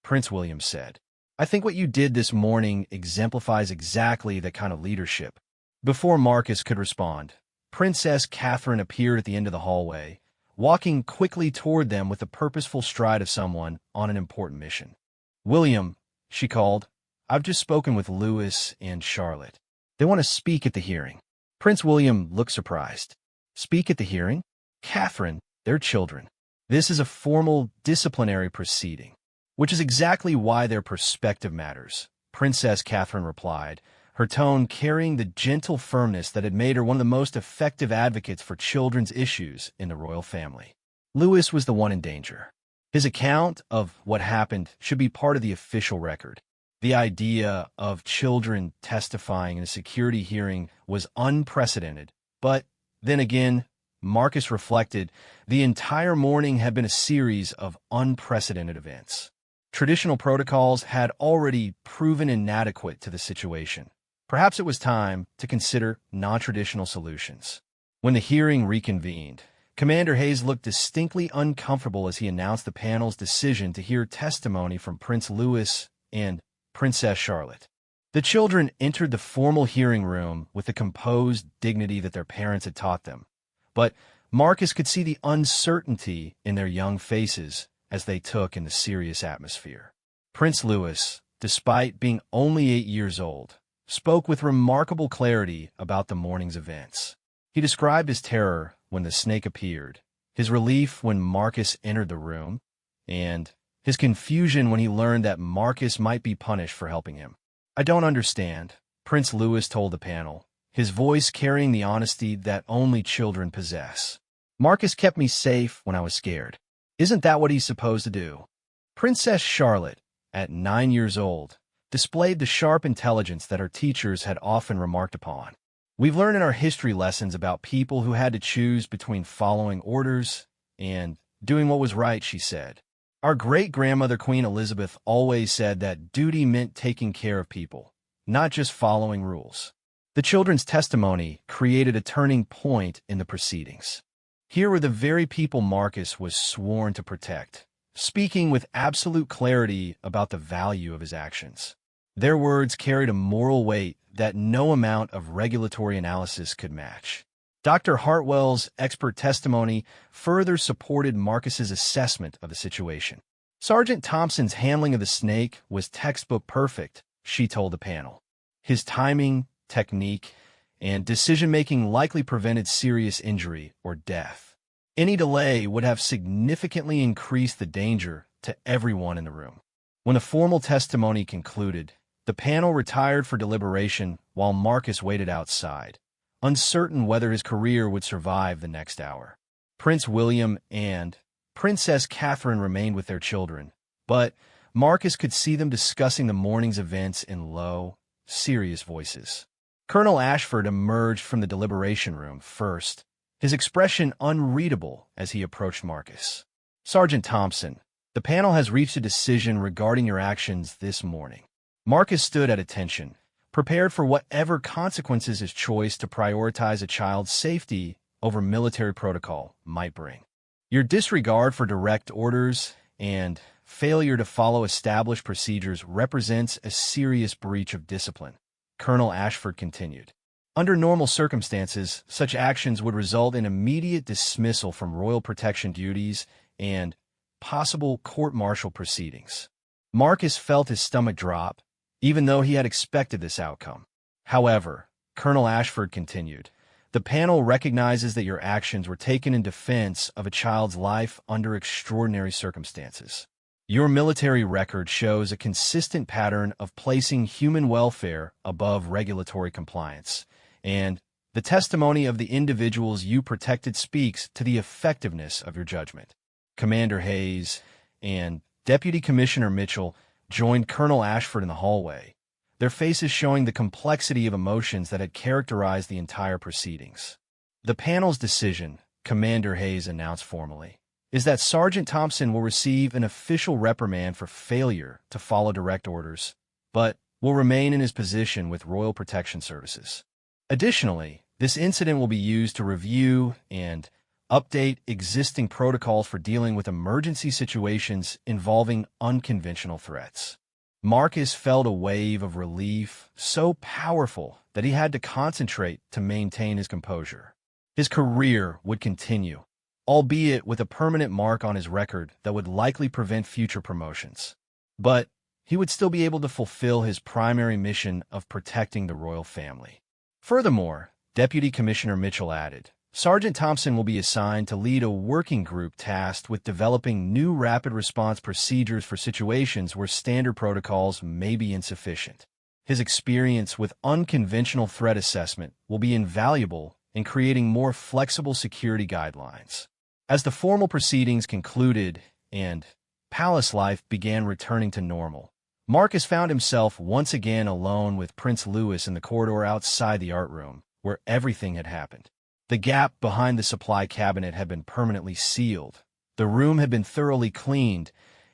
Prince William said. "I think what you did this morning exemplifies exactly that kind of leadership." Before Marcus could respond, Princess Catherine appeared at the end of the hallway, walking quickly toward them with the purposeful stride of someone on an important mission. "William," she called, "I've just spoken with Louis and Charlotte. They want to speak at the hearing." Prince William looked surprised. "Speak at the hearing?" "Catherine, they're children. This is a formal disciplinary proceeding." "Which is exactly why their perspective matters," Princess Catherine replied, her tone carrying the gentle firmness that had made her one of the most effective advocates for children's issues in the royal family. Louis was the one in danger. His account of what happened should be part of the official record. The idea of children testifying in a security hearing was unprecedented, but then again, Marcus reflected, the entire morning had been a series of unprecedented events. Traditional protocols had already proven inadequate to the situation. Perhaps it was time to consider non-traditional solutions. When the hearing reconvened, Commander Hayes looked distinctly uncomfortable as he announced the panel's decision to hear testimony from Prince Louis and Princess Charlotte. The children entered the formal hearing room with the composed dignity that their parents had taught them, but Marcus could see the uncertainty in their young faces as they took in the serious atmosphere. Prince Louis, despite being only 8 years old, spoke with remarkable clarity about the morning's events. He described his terror when the snake appeared, his relief when Marcus entered the room, and his confusion when he learned that Marcus might be punished for helping him. "I don't understand," Prince Louis told the panel, his voice carrying the honesty that only children possess. "Marcus kept me safe when I was scared. Isn't that what he's supposed to do?" Princess Charlotte, at 9 years old, displayed the sharp intelligence that her teachers had often remarked upon. We've learned in our history lessons about people who had to choose between following orders and doing what was right, she said. Our great-grandmother Queen Elizabeth always said that duty meant taking care of people, not just following rules. The children's testimony created a turning point in the proceedings. Here were the very people Marcus was sworn to protect, speaking with absolute clarity about the value of his actions. Their words carried a moral weight that no amount of regulatory analysis could match. Dr. Hartwell's expert testimony further supported Marcus's assessment of the situation. Sergeant Thompson's handling of the snake was textbook perfect, she told the panel. His timing, technique, and decision-making likely prevented serious injury or death. Any delay would have significantly increased the danger to everyone in the room. When the formal testimony concluded, the panel retired for deliberation while Marcus waited outside, uncertain whether his career would survive the next hour. Prince William and Princess Catherine remained with their children, but Marcus could see them discussing the morning's events in low, serious voices. Colonel Ashford emerged from the deliberation room first, his expression unreadable as he approached Marcus. Sergeant Thompson, the panel has reached a decision regarding your actions this morning. Marcus stood at attention, prepared for whatever consequences his choice to prioritize a child's safety over military protocol might bring. Your disregard for direct orders and failure to follow established procedures represents a serious breach of discipline, Colonel Ashford continued. Under normal circumstances, such actions would result in immediate dismissal from royal protection duties and possible court-martial proceedings. Marcus felt his stomach drop, even though he had expected this outcome. However, Colonel Ashford continued, the panel recognizes that your actions were taken in defense of a child's life under extraordinary circumstances. Your military record shows a consistent pattern of placing human welfare above regulatory compliance, and the testimony of the individuals you protected speaks to the effectiveness of your judgment. Commander Hayes and Deputy Commissioner Mitchell joined Colonel Ashford in the hallway, their faces showing the complexity of emotions that had characterized the entire proceedings. The panel's decision, Commander Hayes announced formally, is that Sergeant Thompson will receive an official reprimand for failure to follow direct orders, but will remain in his position with Royal Protection Services. Additionally, this incident will be used to review and update existing protocols for dealing with emergency situations involving unconventional threats. Marcus felt a wave of relief so powerful that he had to concentrate to maintain his composure. His career would continue, albeit with a permanent mark on his record that would likely prevent future promotions. But he would still be able to fulfill his primary mission of protecting the royal family. Furthermore, Deputy Commissioner Mitchell added, Sergeant Thompson will be assigned to lead a working group tasked with developing new rapid response procedures for situations where standard protocols may be insufficient. His experience with unconventional threat assessment will be invaluable in creating more flexible security guidelines. As the formal proceedings concluded and palace life began returning to normal, Marcus found himself once again alone with Prince Louis in the corridor outside the art room, where everything had happened. The gap behind the supply cabinet had been permanently sealed, the room had been thoroughly cleaned,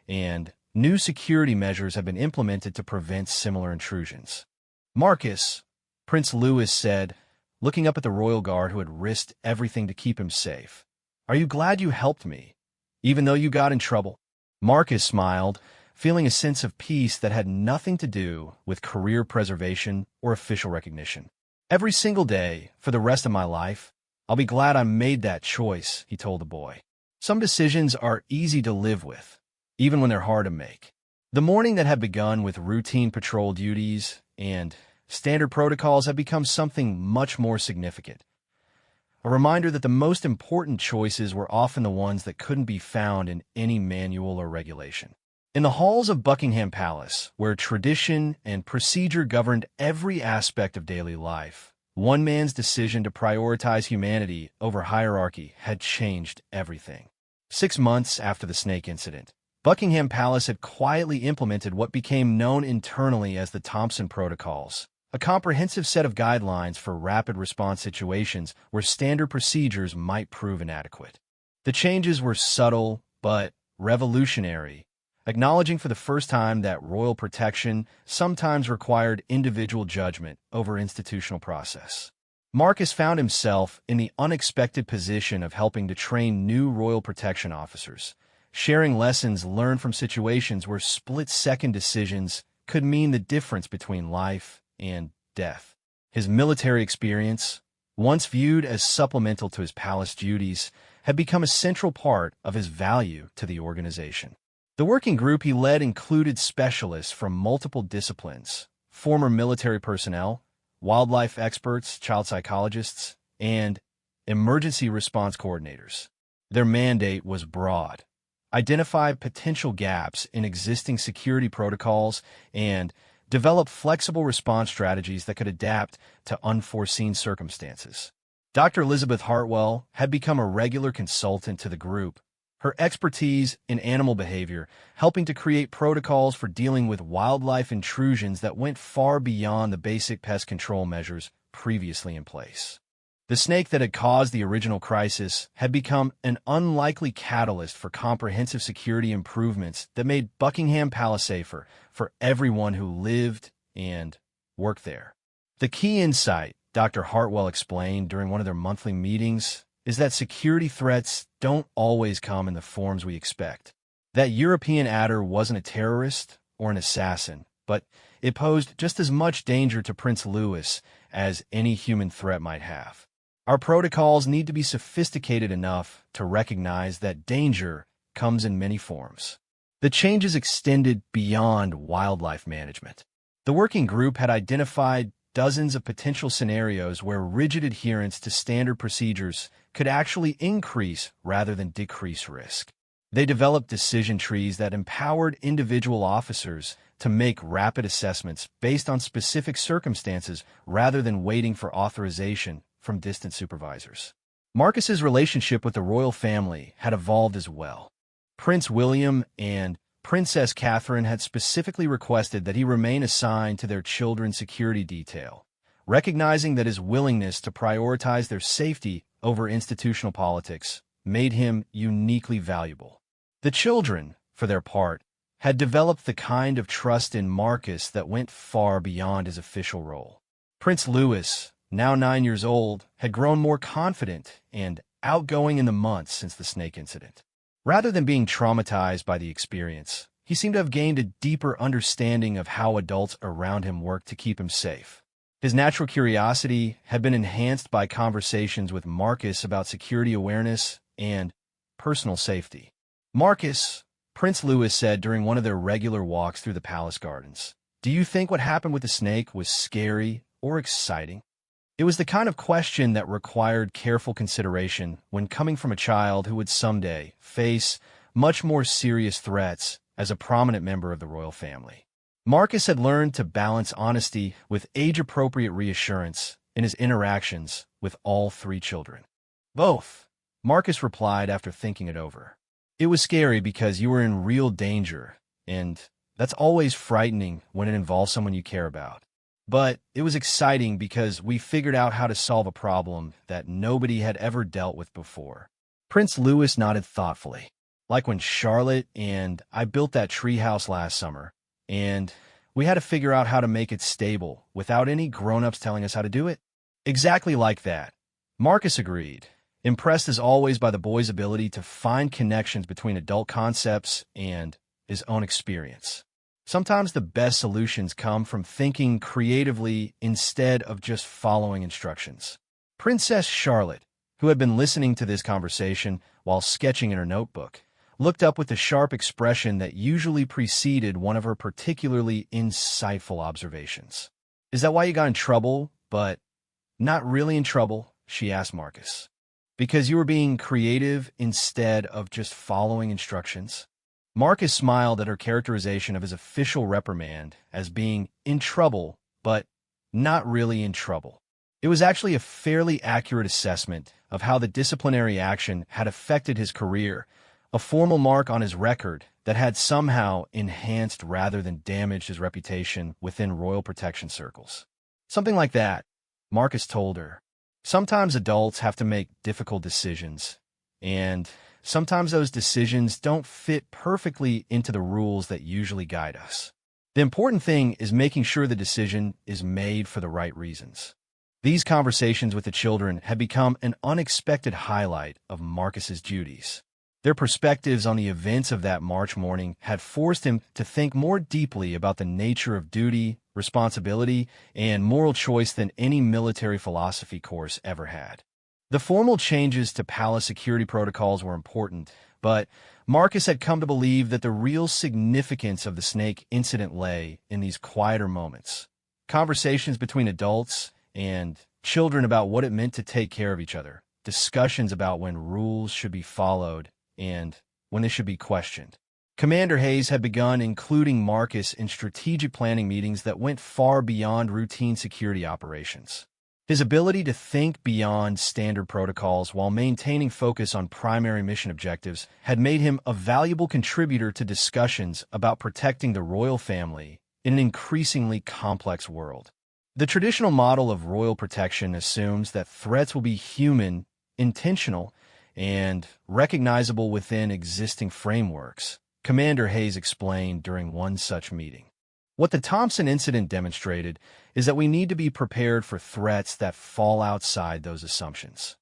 and new security measures had been implemented to prevent similar intrusions. Marcus, Prince Louis said, looking up at the royal guard who had risked everything to keep him safe. Are you glad you helped me, even though you got in trouble? Marcus smiled, feeling a sense of peace that had nothing to do with career preservation or official recognition. Every single day, for the rest of my life, I'll be glad I made that choice, he told the boy. Some decisions are easy to live with, even when they're hard to make. The morning that had begun with routine patrol duties and standard protocols had become something much more significant. A reminder that the most important choices were often the ones that couldn't be found in any manual or regulation. In the halls of Buckingham Palace, where tradition and procedure governed every aspect of daily life, one man's decision to prioritize humanity over hierarchy had changed everything. 6 months after the snake incident, Buckingham Palace had quietly implemented what became known internally as the Thompson Protocols, a comprehensive set of guidelines for rapid response situations where standard procedures might prove inadequate. The changes were subtle but revolutionary, acknowledging for the first time that royal protection sometimes required individual judgment over institutional process. Marcus found himself in the unexpected position of helping to train new royal protection officers, sharing lessons learned from situations where split-second decisions could mean the difference between life and death. His military experience, once viewed as supplemental to his palace duties, had become a central part of his value to the organization. The working group he led included specialists from multiple disciplines, former military personnel, wildlife experts, child psychologists, and emergency response coordinators. Their mandate was broad: identify potential gaps in existing security protocols and develop flexible response strategies that could adapt to unforeseen circumstances. Dr. Elizabeth Hartwell had become a regular consultant to the group, her expertise in animal behavior helping to create protocols for dealing with wildlife intrusions that went far beyond the basic pest control measures previously in place. The snake that had caused the original crisis had become an unlikely catalyst for comprehensive security improvements that made Buckingham Palace safer for everyone who lived and worked there. The key insight, Dr. Hartwell explained during one of their monthly meetings, is that security threats don't always come in the forms we expect. That European adder wasn't a terrorist or an assassin, but it posed just as much danger to Prince Louis as any human threat might have. Our protocols need to be sophisticated enough to recognize that danger comes in many forms. The changes extended beyond wildlife management. The working group had identified dozens of potential scenarios where rigid adherence to standard procedures could actually increase rather than decrease risk. They developed decision trees that empowered individual officers to make rapid assessments based on specific circumstances rather than waiting for authorization from distant supervisors. Marcus's relationship with the royal family had evolved as well. Prince William and Princess Catherine had specifically requested that he remain assigned to their children's security detail, recognizing that his willingness to prioritize their safety over institutional politics made him uniquely valuable. The children, for their part, had developed the kind of trust in Marcus that went far beyond his official role. Prince Louis, now 9 years old, had grown more confident and outgoing in the months since the snake incident. Rather than being traumatized by the experience, he seemed to have gained a deeper understanding of how adults around him worked to keep him safe. His natural curiosity had been enhanced by conversations with Marcus about security awareness and personal safety. "Marcus," Prince Louis said during one of their regular walks through the palace gardens, "do you think what happened with the snake was scary or exciting?" It was the kind of question that required careful consideration when coming from a child who would someday face much more serious threats as a prominent member of the royal family. Marcus had learned to balance honesty with age-appropriate reassurance in his interactions with all three children. "Both," Marcus replied after thinking it over. "It was scary because you were in real danger, and that's always frightening when it involves someone you care about. But it was exciting because we figured out how to solve a problem that nobody had ever dealt with before." Prince Louis nodded thoughtfully. "Like when Charlotte and I built that treehouse last summer, and we had to figure out how to make it stable without any grown-ups telling us how to do it?" "Exactly like that," Marcus agreed, impressed as always by the boy's ability to find connections between adult concepts and his own experience. Sometimes the best solutions come from thinking creatively instead of just following instructions. Princess Charlotte, who had been listening to this conversation while sketching in her notebook, looked up with the sharp expression that usually preceded one of her particularly insightful observations. "Is that why you got in trouble, but not really in trouble?" she asked Marcus. "Because you were being creative instead of just following instructions?" Marcus smiled at her characterization of his official reprimand as being in trouble, but not really in trouble. It was actually a fairly accurate assessment of how the disciplinary action had affected his career, a formal mark on his record that had somehow enhanced rather than damaged his reputation within royal protection circles. Something like that, Marcus told her. Sometimes adults have to make difficult decisions, and sometimes those decisions don't fit perfectly into the rules that usually guide us. The important thing is making sure the decision is made for the right reasons. These conversations with the children had become an unexpected highlight of Marcus's duties. Their perspectives on the events of that March morning had forced him to think more deeply about the nature of duty, responsibility, and moral choice than any military philosophy course ever had. The formal changes to palace security protocols were important, but Marcus had come to believe that the real significance of the snake incident lay in these quieter moments. Conversations between adults and children about what it meant to take care of each other, discussions about when rules should be followed and when they should be questioned. Commander Hayes had begun including Marcus in strategic planning meetings that went far beyond routine security operations. His ability to think beyond standard protocols while maintaining focus on primary mission objectives had made him a valuable contributor to discussions about protecting the royal family in an increasingly complex world. The traditional model of royal protection assumes that threats will be human, intentional, and recognizable within existing frameworks, Commander Hayes explained during one such meeting. What the Thompson incident demonstrated is that we need to be prepared for threats that fall outside those assumptions.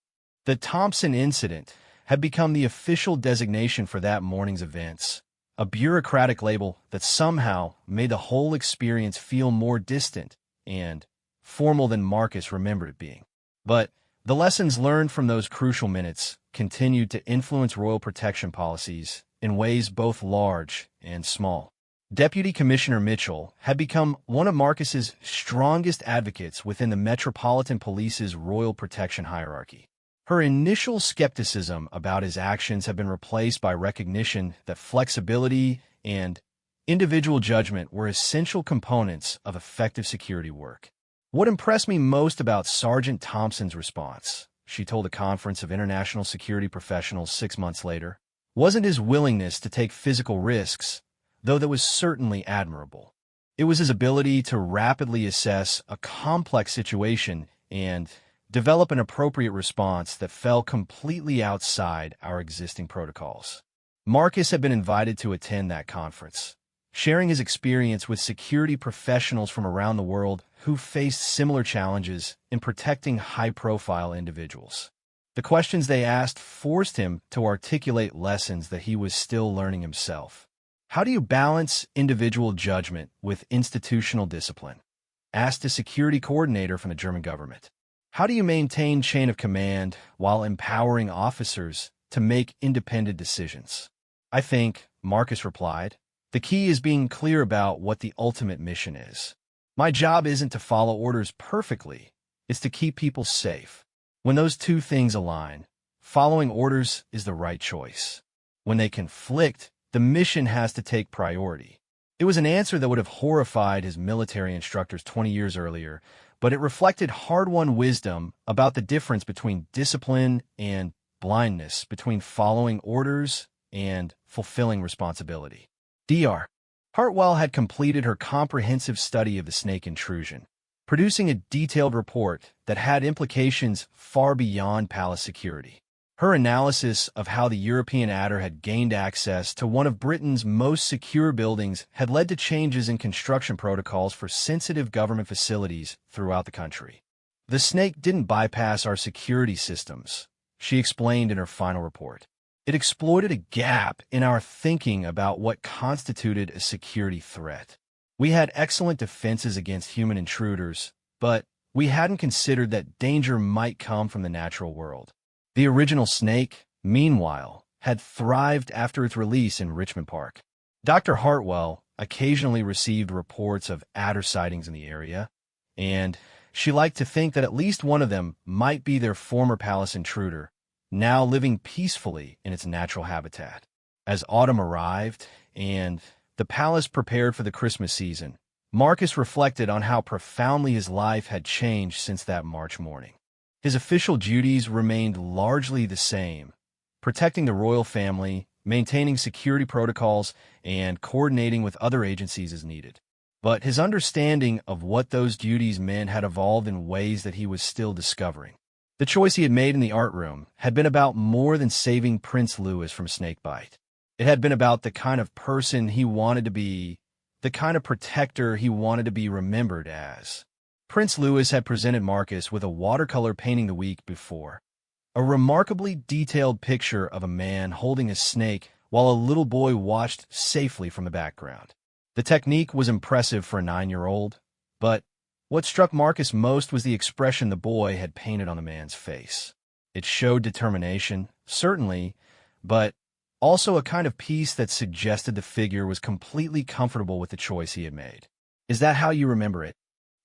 The Thompson incident had become the official designation for that morning's events, a bureaucratic label that somehow made the whole experience feel more distant and formal than Marcus remembered it being. But the lessons learned from those crucial minutes continued to influence royal protection policies in ways both large and small. Deputy Commissioner Mitchell had become one of Marcus's strongest advocates within the Metropolitan Police's royal protection hierarchy. Her initial skepticism about his actions had been replaced by recognition that flexibility and individual judgment were essential components of effective security work. What impressed me most about Sergeant Thompson's response, she told a conference of international security professionals 6 months later, wasn't his willingness to take physical risks, though that was certainly admirable. It was his ability to rapidly assess a complex situation and develop an appropriate response that fell completely outside our existing protocols. Marcus had been invited to attend that conference, sharing his experience with security professionals from around the world who faced similar challenges in protecting high-profile individuals. The questions they asked forced him to articulate lessons that he was still learning himself. How do you balance individual judgment with institutional discipline? Asked a security coordinator from the German government. How do you maintain chain of command while empowering officers to make independent decisions? I think, Marcus replied, the key is being clear about what the ultimate mission is. My job isn't to follow orders perfectly, it's to keep people safe. When those two things align, following orders is the right choice. When they conflict, the mission has to take priority. It was an answer that would have horrified his military instructors 20 years earlier, but it reflected hard-won wisdom about the difference between discipline and blindness, between following orders and fulfilling responsibility. Dr. Hartwell had completed her comprehensive study of the snake intrusion, producing a detailed report that had implications far beyond palace security. Her analysis of how the European adder had gained access to one of Britain's most secure buildings had led to changes in construction protocols for sensitive government facilities throughout the country. The snake didn't bypass our security systems, she explained in her final report. It exploited a gap in our thinking about what constituted a security threat. We had excellent defenses against human intruders, but we hadn't considered that danger might come from the natural world. The original snake, meanwhile, had thrived after its release in Richmond Park. Dr. Hartwell occasionally received reports of adder sightings in the area, and she liked to think that at least one of them might be their former palace intruder, now living peacefully in its natural habitat. As autumn arrived and the palace prepared for the Christmas season, Marcus reflected on how profoundly his life had changed since that March morning. His official duties remained largely the same, protecting the royal family, maintaining security protocols, and coordinating with other agencies as needed. But his understanding of what those duties meant had evolved in ways that he was still discovering. The choice he had made in the art room had been about more than saving Prince Louis from snakebite. It had been about the kind of person he wanted to be, the kind of protector he wanted to be remembered as. Prince Louis had presented Marcus with a watercolor painting the week before, a remarkably detailed picture of a man holding a snake while a little boy watched safely from the background. The technique was impressive for a 9-year-old, but what struck Marcus most was the expression the boy had painted on the man's face. It showed determination, certainly, but also a kind of peace that suggested the figure was completely comfortable with the choice he had made. "Is that how you remember it?"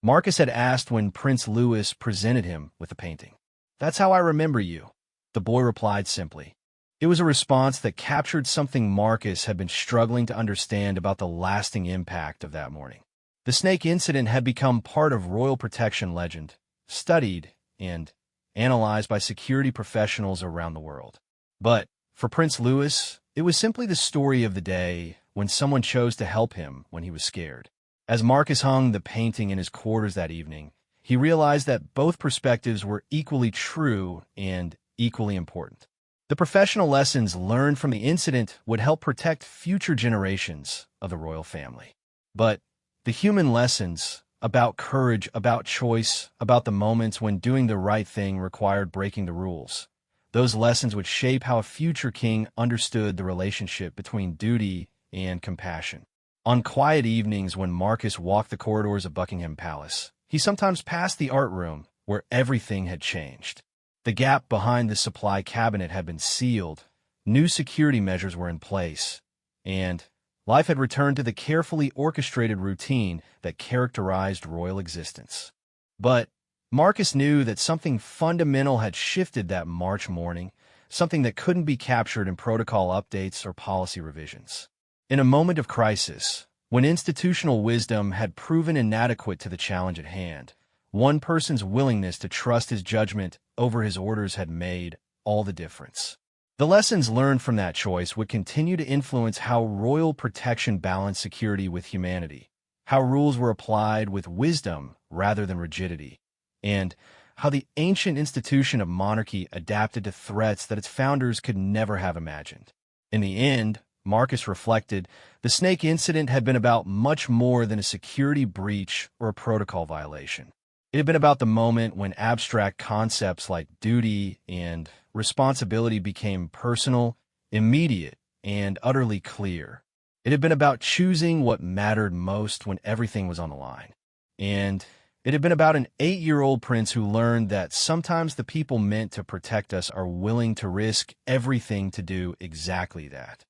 Marcus had asked when Prince Louis presented him with the painting. "That's how I remember you," the boy replied simply. It was a response that captured something Marcus had been struggling to understand about the lasting impact of that morning. The snake incident had become part of royal protection legend, studied and analyzed by security professionals around the world. But for Prince Louis, it was simply the story of the day when someone chose to help him when he was scared. As Marcus hung the painting in his quarters that evening, he realized that both perspectives were equally true and equally important. The professional lessons learned from the incident would help protect future generations of the royal family. But the human lessons about courage, about choice, about the moments when doing the right thing required breaking the rules, those lessons would shape how a future king understood the relationship between duty and compassion. On quiet evenings when Marcus walked the corridors of Buckingham Palace, he sometimes passed the art room where everything had changed. The gap behind the supply cabinet had been sealed, new security measures were in place, and life had returned to the carefully orchestrated routine that characterized royal existence. But Marcus knew that something fundamental had shifted that March morning, something that couldn't be captured in protocol updates or policy revisions. In a moment of crisis, when institutional wisdom had proven inadequate to the challenge at hand, one person's willingness to trust his judgment over his orders had made all the difference. The lessons learned from that choice would continue to influence how royal protection balanced security with humanity, how rules were applied with wisdom rather than rigidity, and how the ancient institution of monarchy adapted to threats that its founders could never have imagined. In the end, Marcus reflected, the snake incident had been about much more than a security breach or a protocol violation. It had been about the moment when abstract concepts like duty and responsibility became personal, immediate, and utterly clear. It had been about choosing what mattered most when everything was on the line. And it had been about an 8-year-old prince who learned that sometimes the people meant to protect us are willing to risk everything to do exactly that.